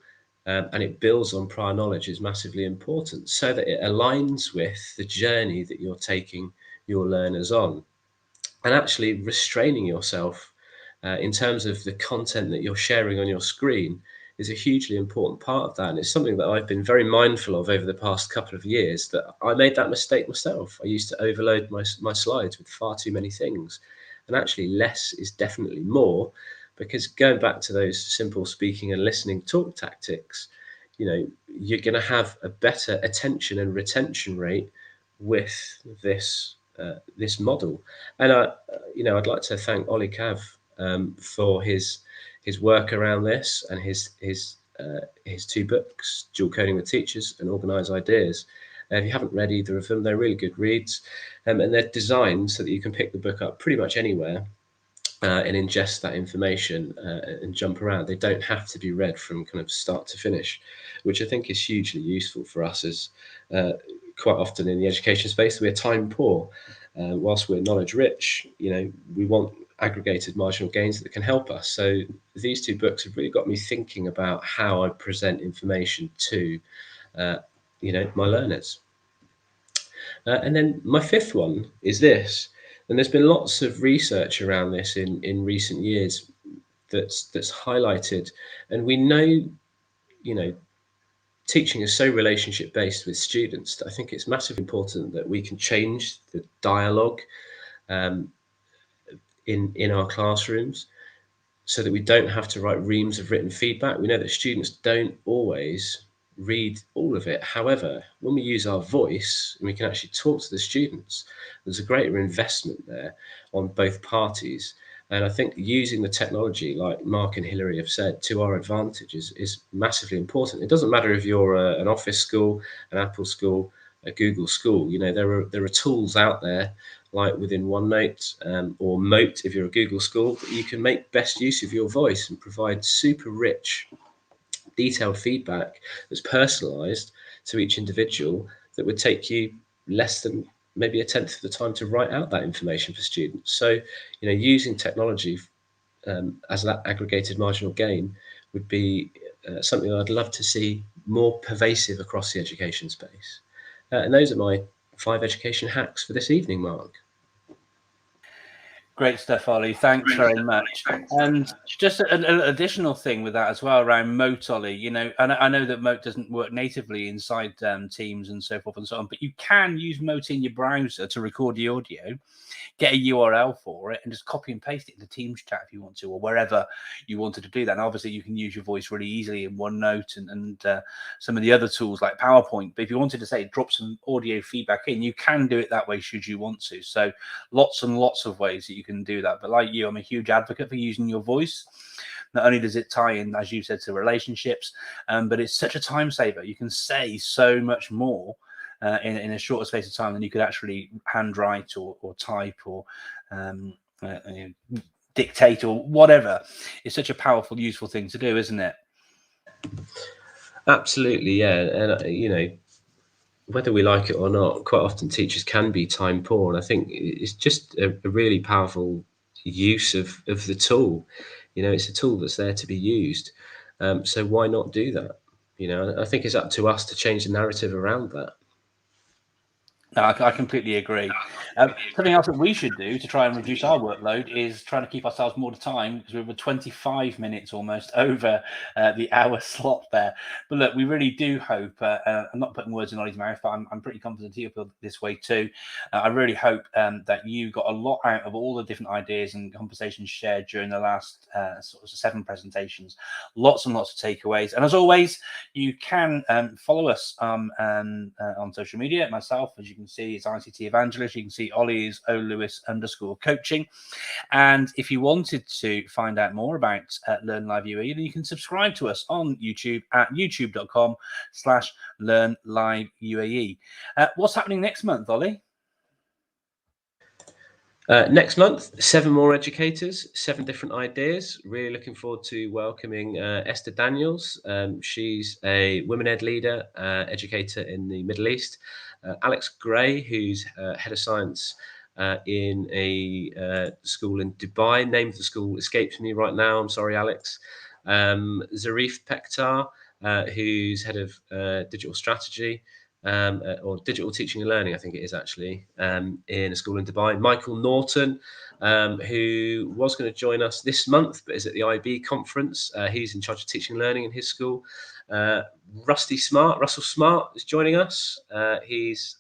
and it builds on prior knowledge is massively important, so that it aligns with the journey that you're taking your learners on. And actually restraining yourself in terms of the content that you're sharing on your screen is a hugely important part of that. And it's something that I've been very mindful of over the past couple of years, that I made that mistake myself. I used to overload my slides with far too many things, and actually less is definitely more. Because going back to those simple speaking and listening talk tactics, you know, you're going to have a better attention and retention rate with this model. And I'd like to thank Olly for his work around this, and his 2 books, Dual Coding with Teachers and Organise Ideas. If you haven't read either of them, they're really good reads, and they're designed so that you can pick the book up pretty much anywhere and ingest that information and jump around. They don't have to be read from kind of start to finish, which I think is hugely useful for us, as quite often in the education space we're time poor. Whilst we're knowledge rich, you know, we want aggregated marginal gains that can help us. So these 2 books have really got me thinking about how I present information to my learners. And then my 5th one is this. And there's been lots of research around this in recent years that's highlighted. And we know, you know, teaching is so relationship based with students that I think it's massively important that we can change the dialogue in our classrooms, so that we don't have to write reams of written feedback. We know that students don't always read all of it. However, when we use our voice and we can actually talk to the students, there's a greater investment there on both parties. And I think using the technology, like Mark and Hilary have said, to our advantage is massively important. It doesn't matter if you're an Office school, an Apple school, a Google school. You know, there are tools out there, like within OneNote or Mote, if you're a Google school, that you can make best use of your voice and provide super rich, detailed feedback that's personalized to each individual, that would take you less than maybe 1/10 of the time to write out that information for students. So, you know, using technology as that aggregated marginal gain would be something I'd love to see more pervasive across the education space. And those are my 5 education hacks for this evening, Mark. Great stuff, Olly. Thanks very much. And just an additional thing with that as well around Mote, Olly, you know, and I know that Mote doesn't work natively inside Teams and so forth and so on, but you can use Mote in your browser to record the audio, get a URL for it, and just copy and paste it into Teams chat if you want to, or wherever you wanted to do that. And obviously you can use your voice really easily in OneNote and some of the other tools like PowerPoint. But if you wanted to say drop some audio feedback in, you can do it that way should you want to. So lots and lots of ways that you can do that. But like you, I'm a huge advocate for using your voice. Not only does it tie in, as you said, to relationships, but it's such a time saver. You can say so much more in a shorter space of time than you could actually handwrite or type or dictate or whatever. It's such a powerful, useful thing to do, isn't it? Absolutely, yeah. And you know, whether we like it or not, quite often teachers can be time poor, and I think it's just a really powerful use of the tool. You know, it's a tool that's there to be used, so why not do that? You know, I think it's up to us to change the narrative around that. No, I completely agree. Something else that we should do to try and reduce our workload is trying to keep ourselves more to time, because we were 25 minutes almost over the hour slot there. But look, we really do hope, I'm not putting words in Olly's mouth, but I'm pretty confident he'll feel this way too. I really hope that you got a lot out of all the different ideas and conversations shared during the last sort of 7 presentations. Lots and lots of takeaways. And as always, you can follow us on social media. Myself, as you can see, is ICT Evangelist. You can see Olly is @OLewis_coaching. And if you wanted to find out more about LearnLiveUAE, then you can subscribe to us on YouTube at youtube.com/LearnLiveUAE. What's happening next month, Olly? Next month, 7 more educators, 7 different ideas. Really looking forward to welcoming Esther Daniels. She's a women-ed leader, educator in the Middle East. Alex Gray, who's head of science in a school in Dubai. Name of the school escapes me right now. I'm sorry, Alex. Zarif Pektar, who's head of digital strategy. Or digital teaching and learning, I think it is actually, in a school in Dubai. Michael Norton, who was going to join us this month, but is at the IB conference. He's in charge of teaching and learning in his school. Russell Smart is joining us. He's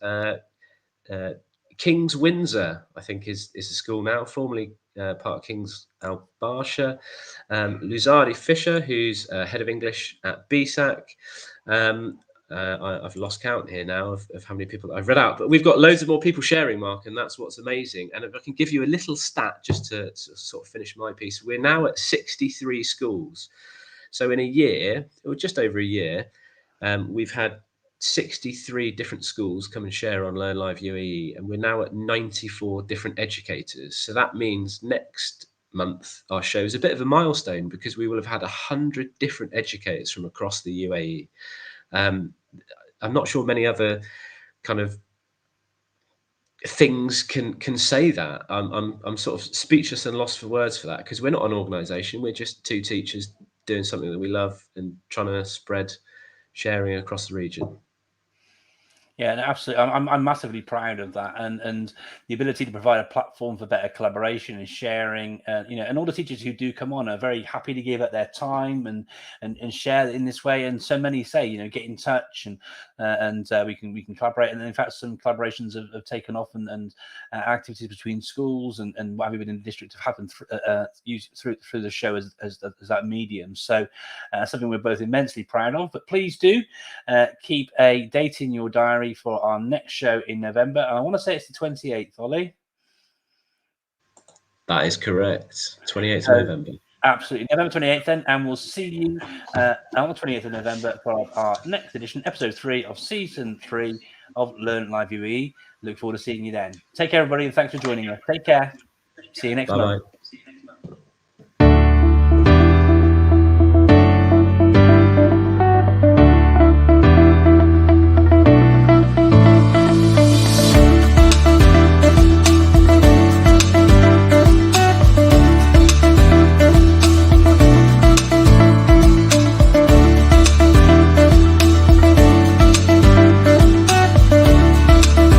King's Windsor, I think is the school now, formerly part of King's Al Barsha. Luzardi Fisher, who's head of English at BSAC. I've lost count here now of how many people that I've read out, but we've got loads of more people sharing, Mark, and that's what's amazing. And if I can give you a little stat just to sort of finish my piece, we're now at 63 schools. So in a year, or just over a year, we've had 63 different schools come and share on LearnLiveUAE, and we're now at 94 different educators. So that means next month our show is a bit of a milestone, because we will have had 100 different educators from across the UAE. I'm not sure many other kind of things can say that. I'm sort of speechless and lost for words for that, because we're not an organisation. We're just 2 teachers doing something that we love and trying to spread sharing across the region. Yeah, absolutely. I'm massively proud of that, and the ability to provide a platform for better collaboration and sharing. And all the teachers who do come on are very happy to give up their time and share in this way. And so many say, get in touch and we can collaborate. And in fact, some collaborations have taken off, and activities between schools and what have you been in the district have happened through the show as that medium. So something we're both immensely proud of. But please do keep a date in your diary for our next show in November. And I want to say it's the 28th, Olly. That is correct. 28th of November. Absolutely. November 28th then. And we'll see you on the 28th of November for our next edition, episode 3 of season 3 of LearnLiveUAE. Look forward to seeing you then. Take care, everybody, and thanks for joining us. Take care. See you next month.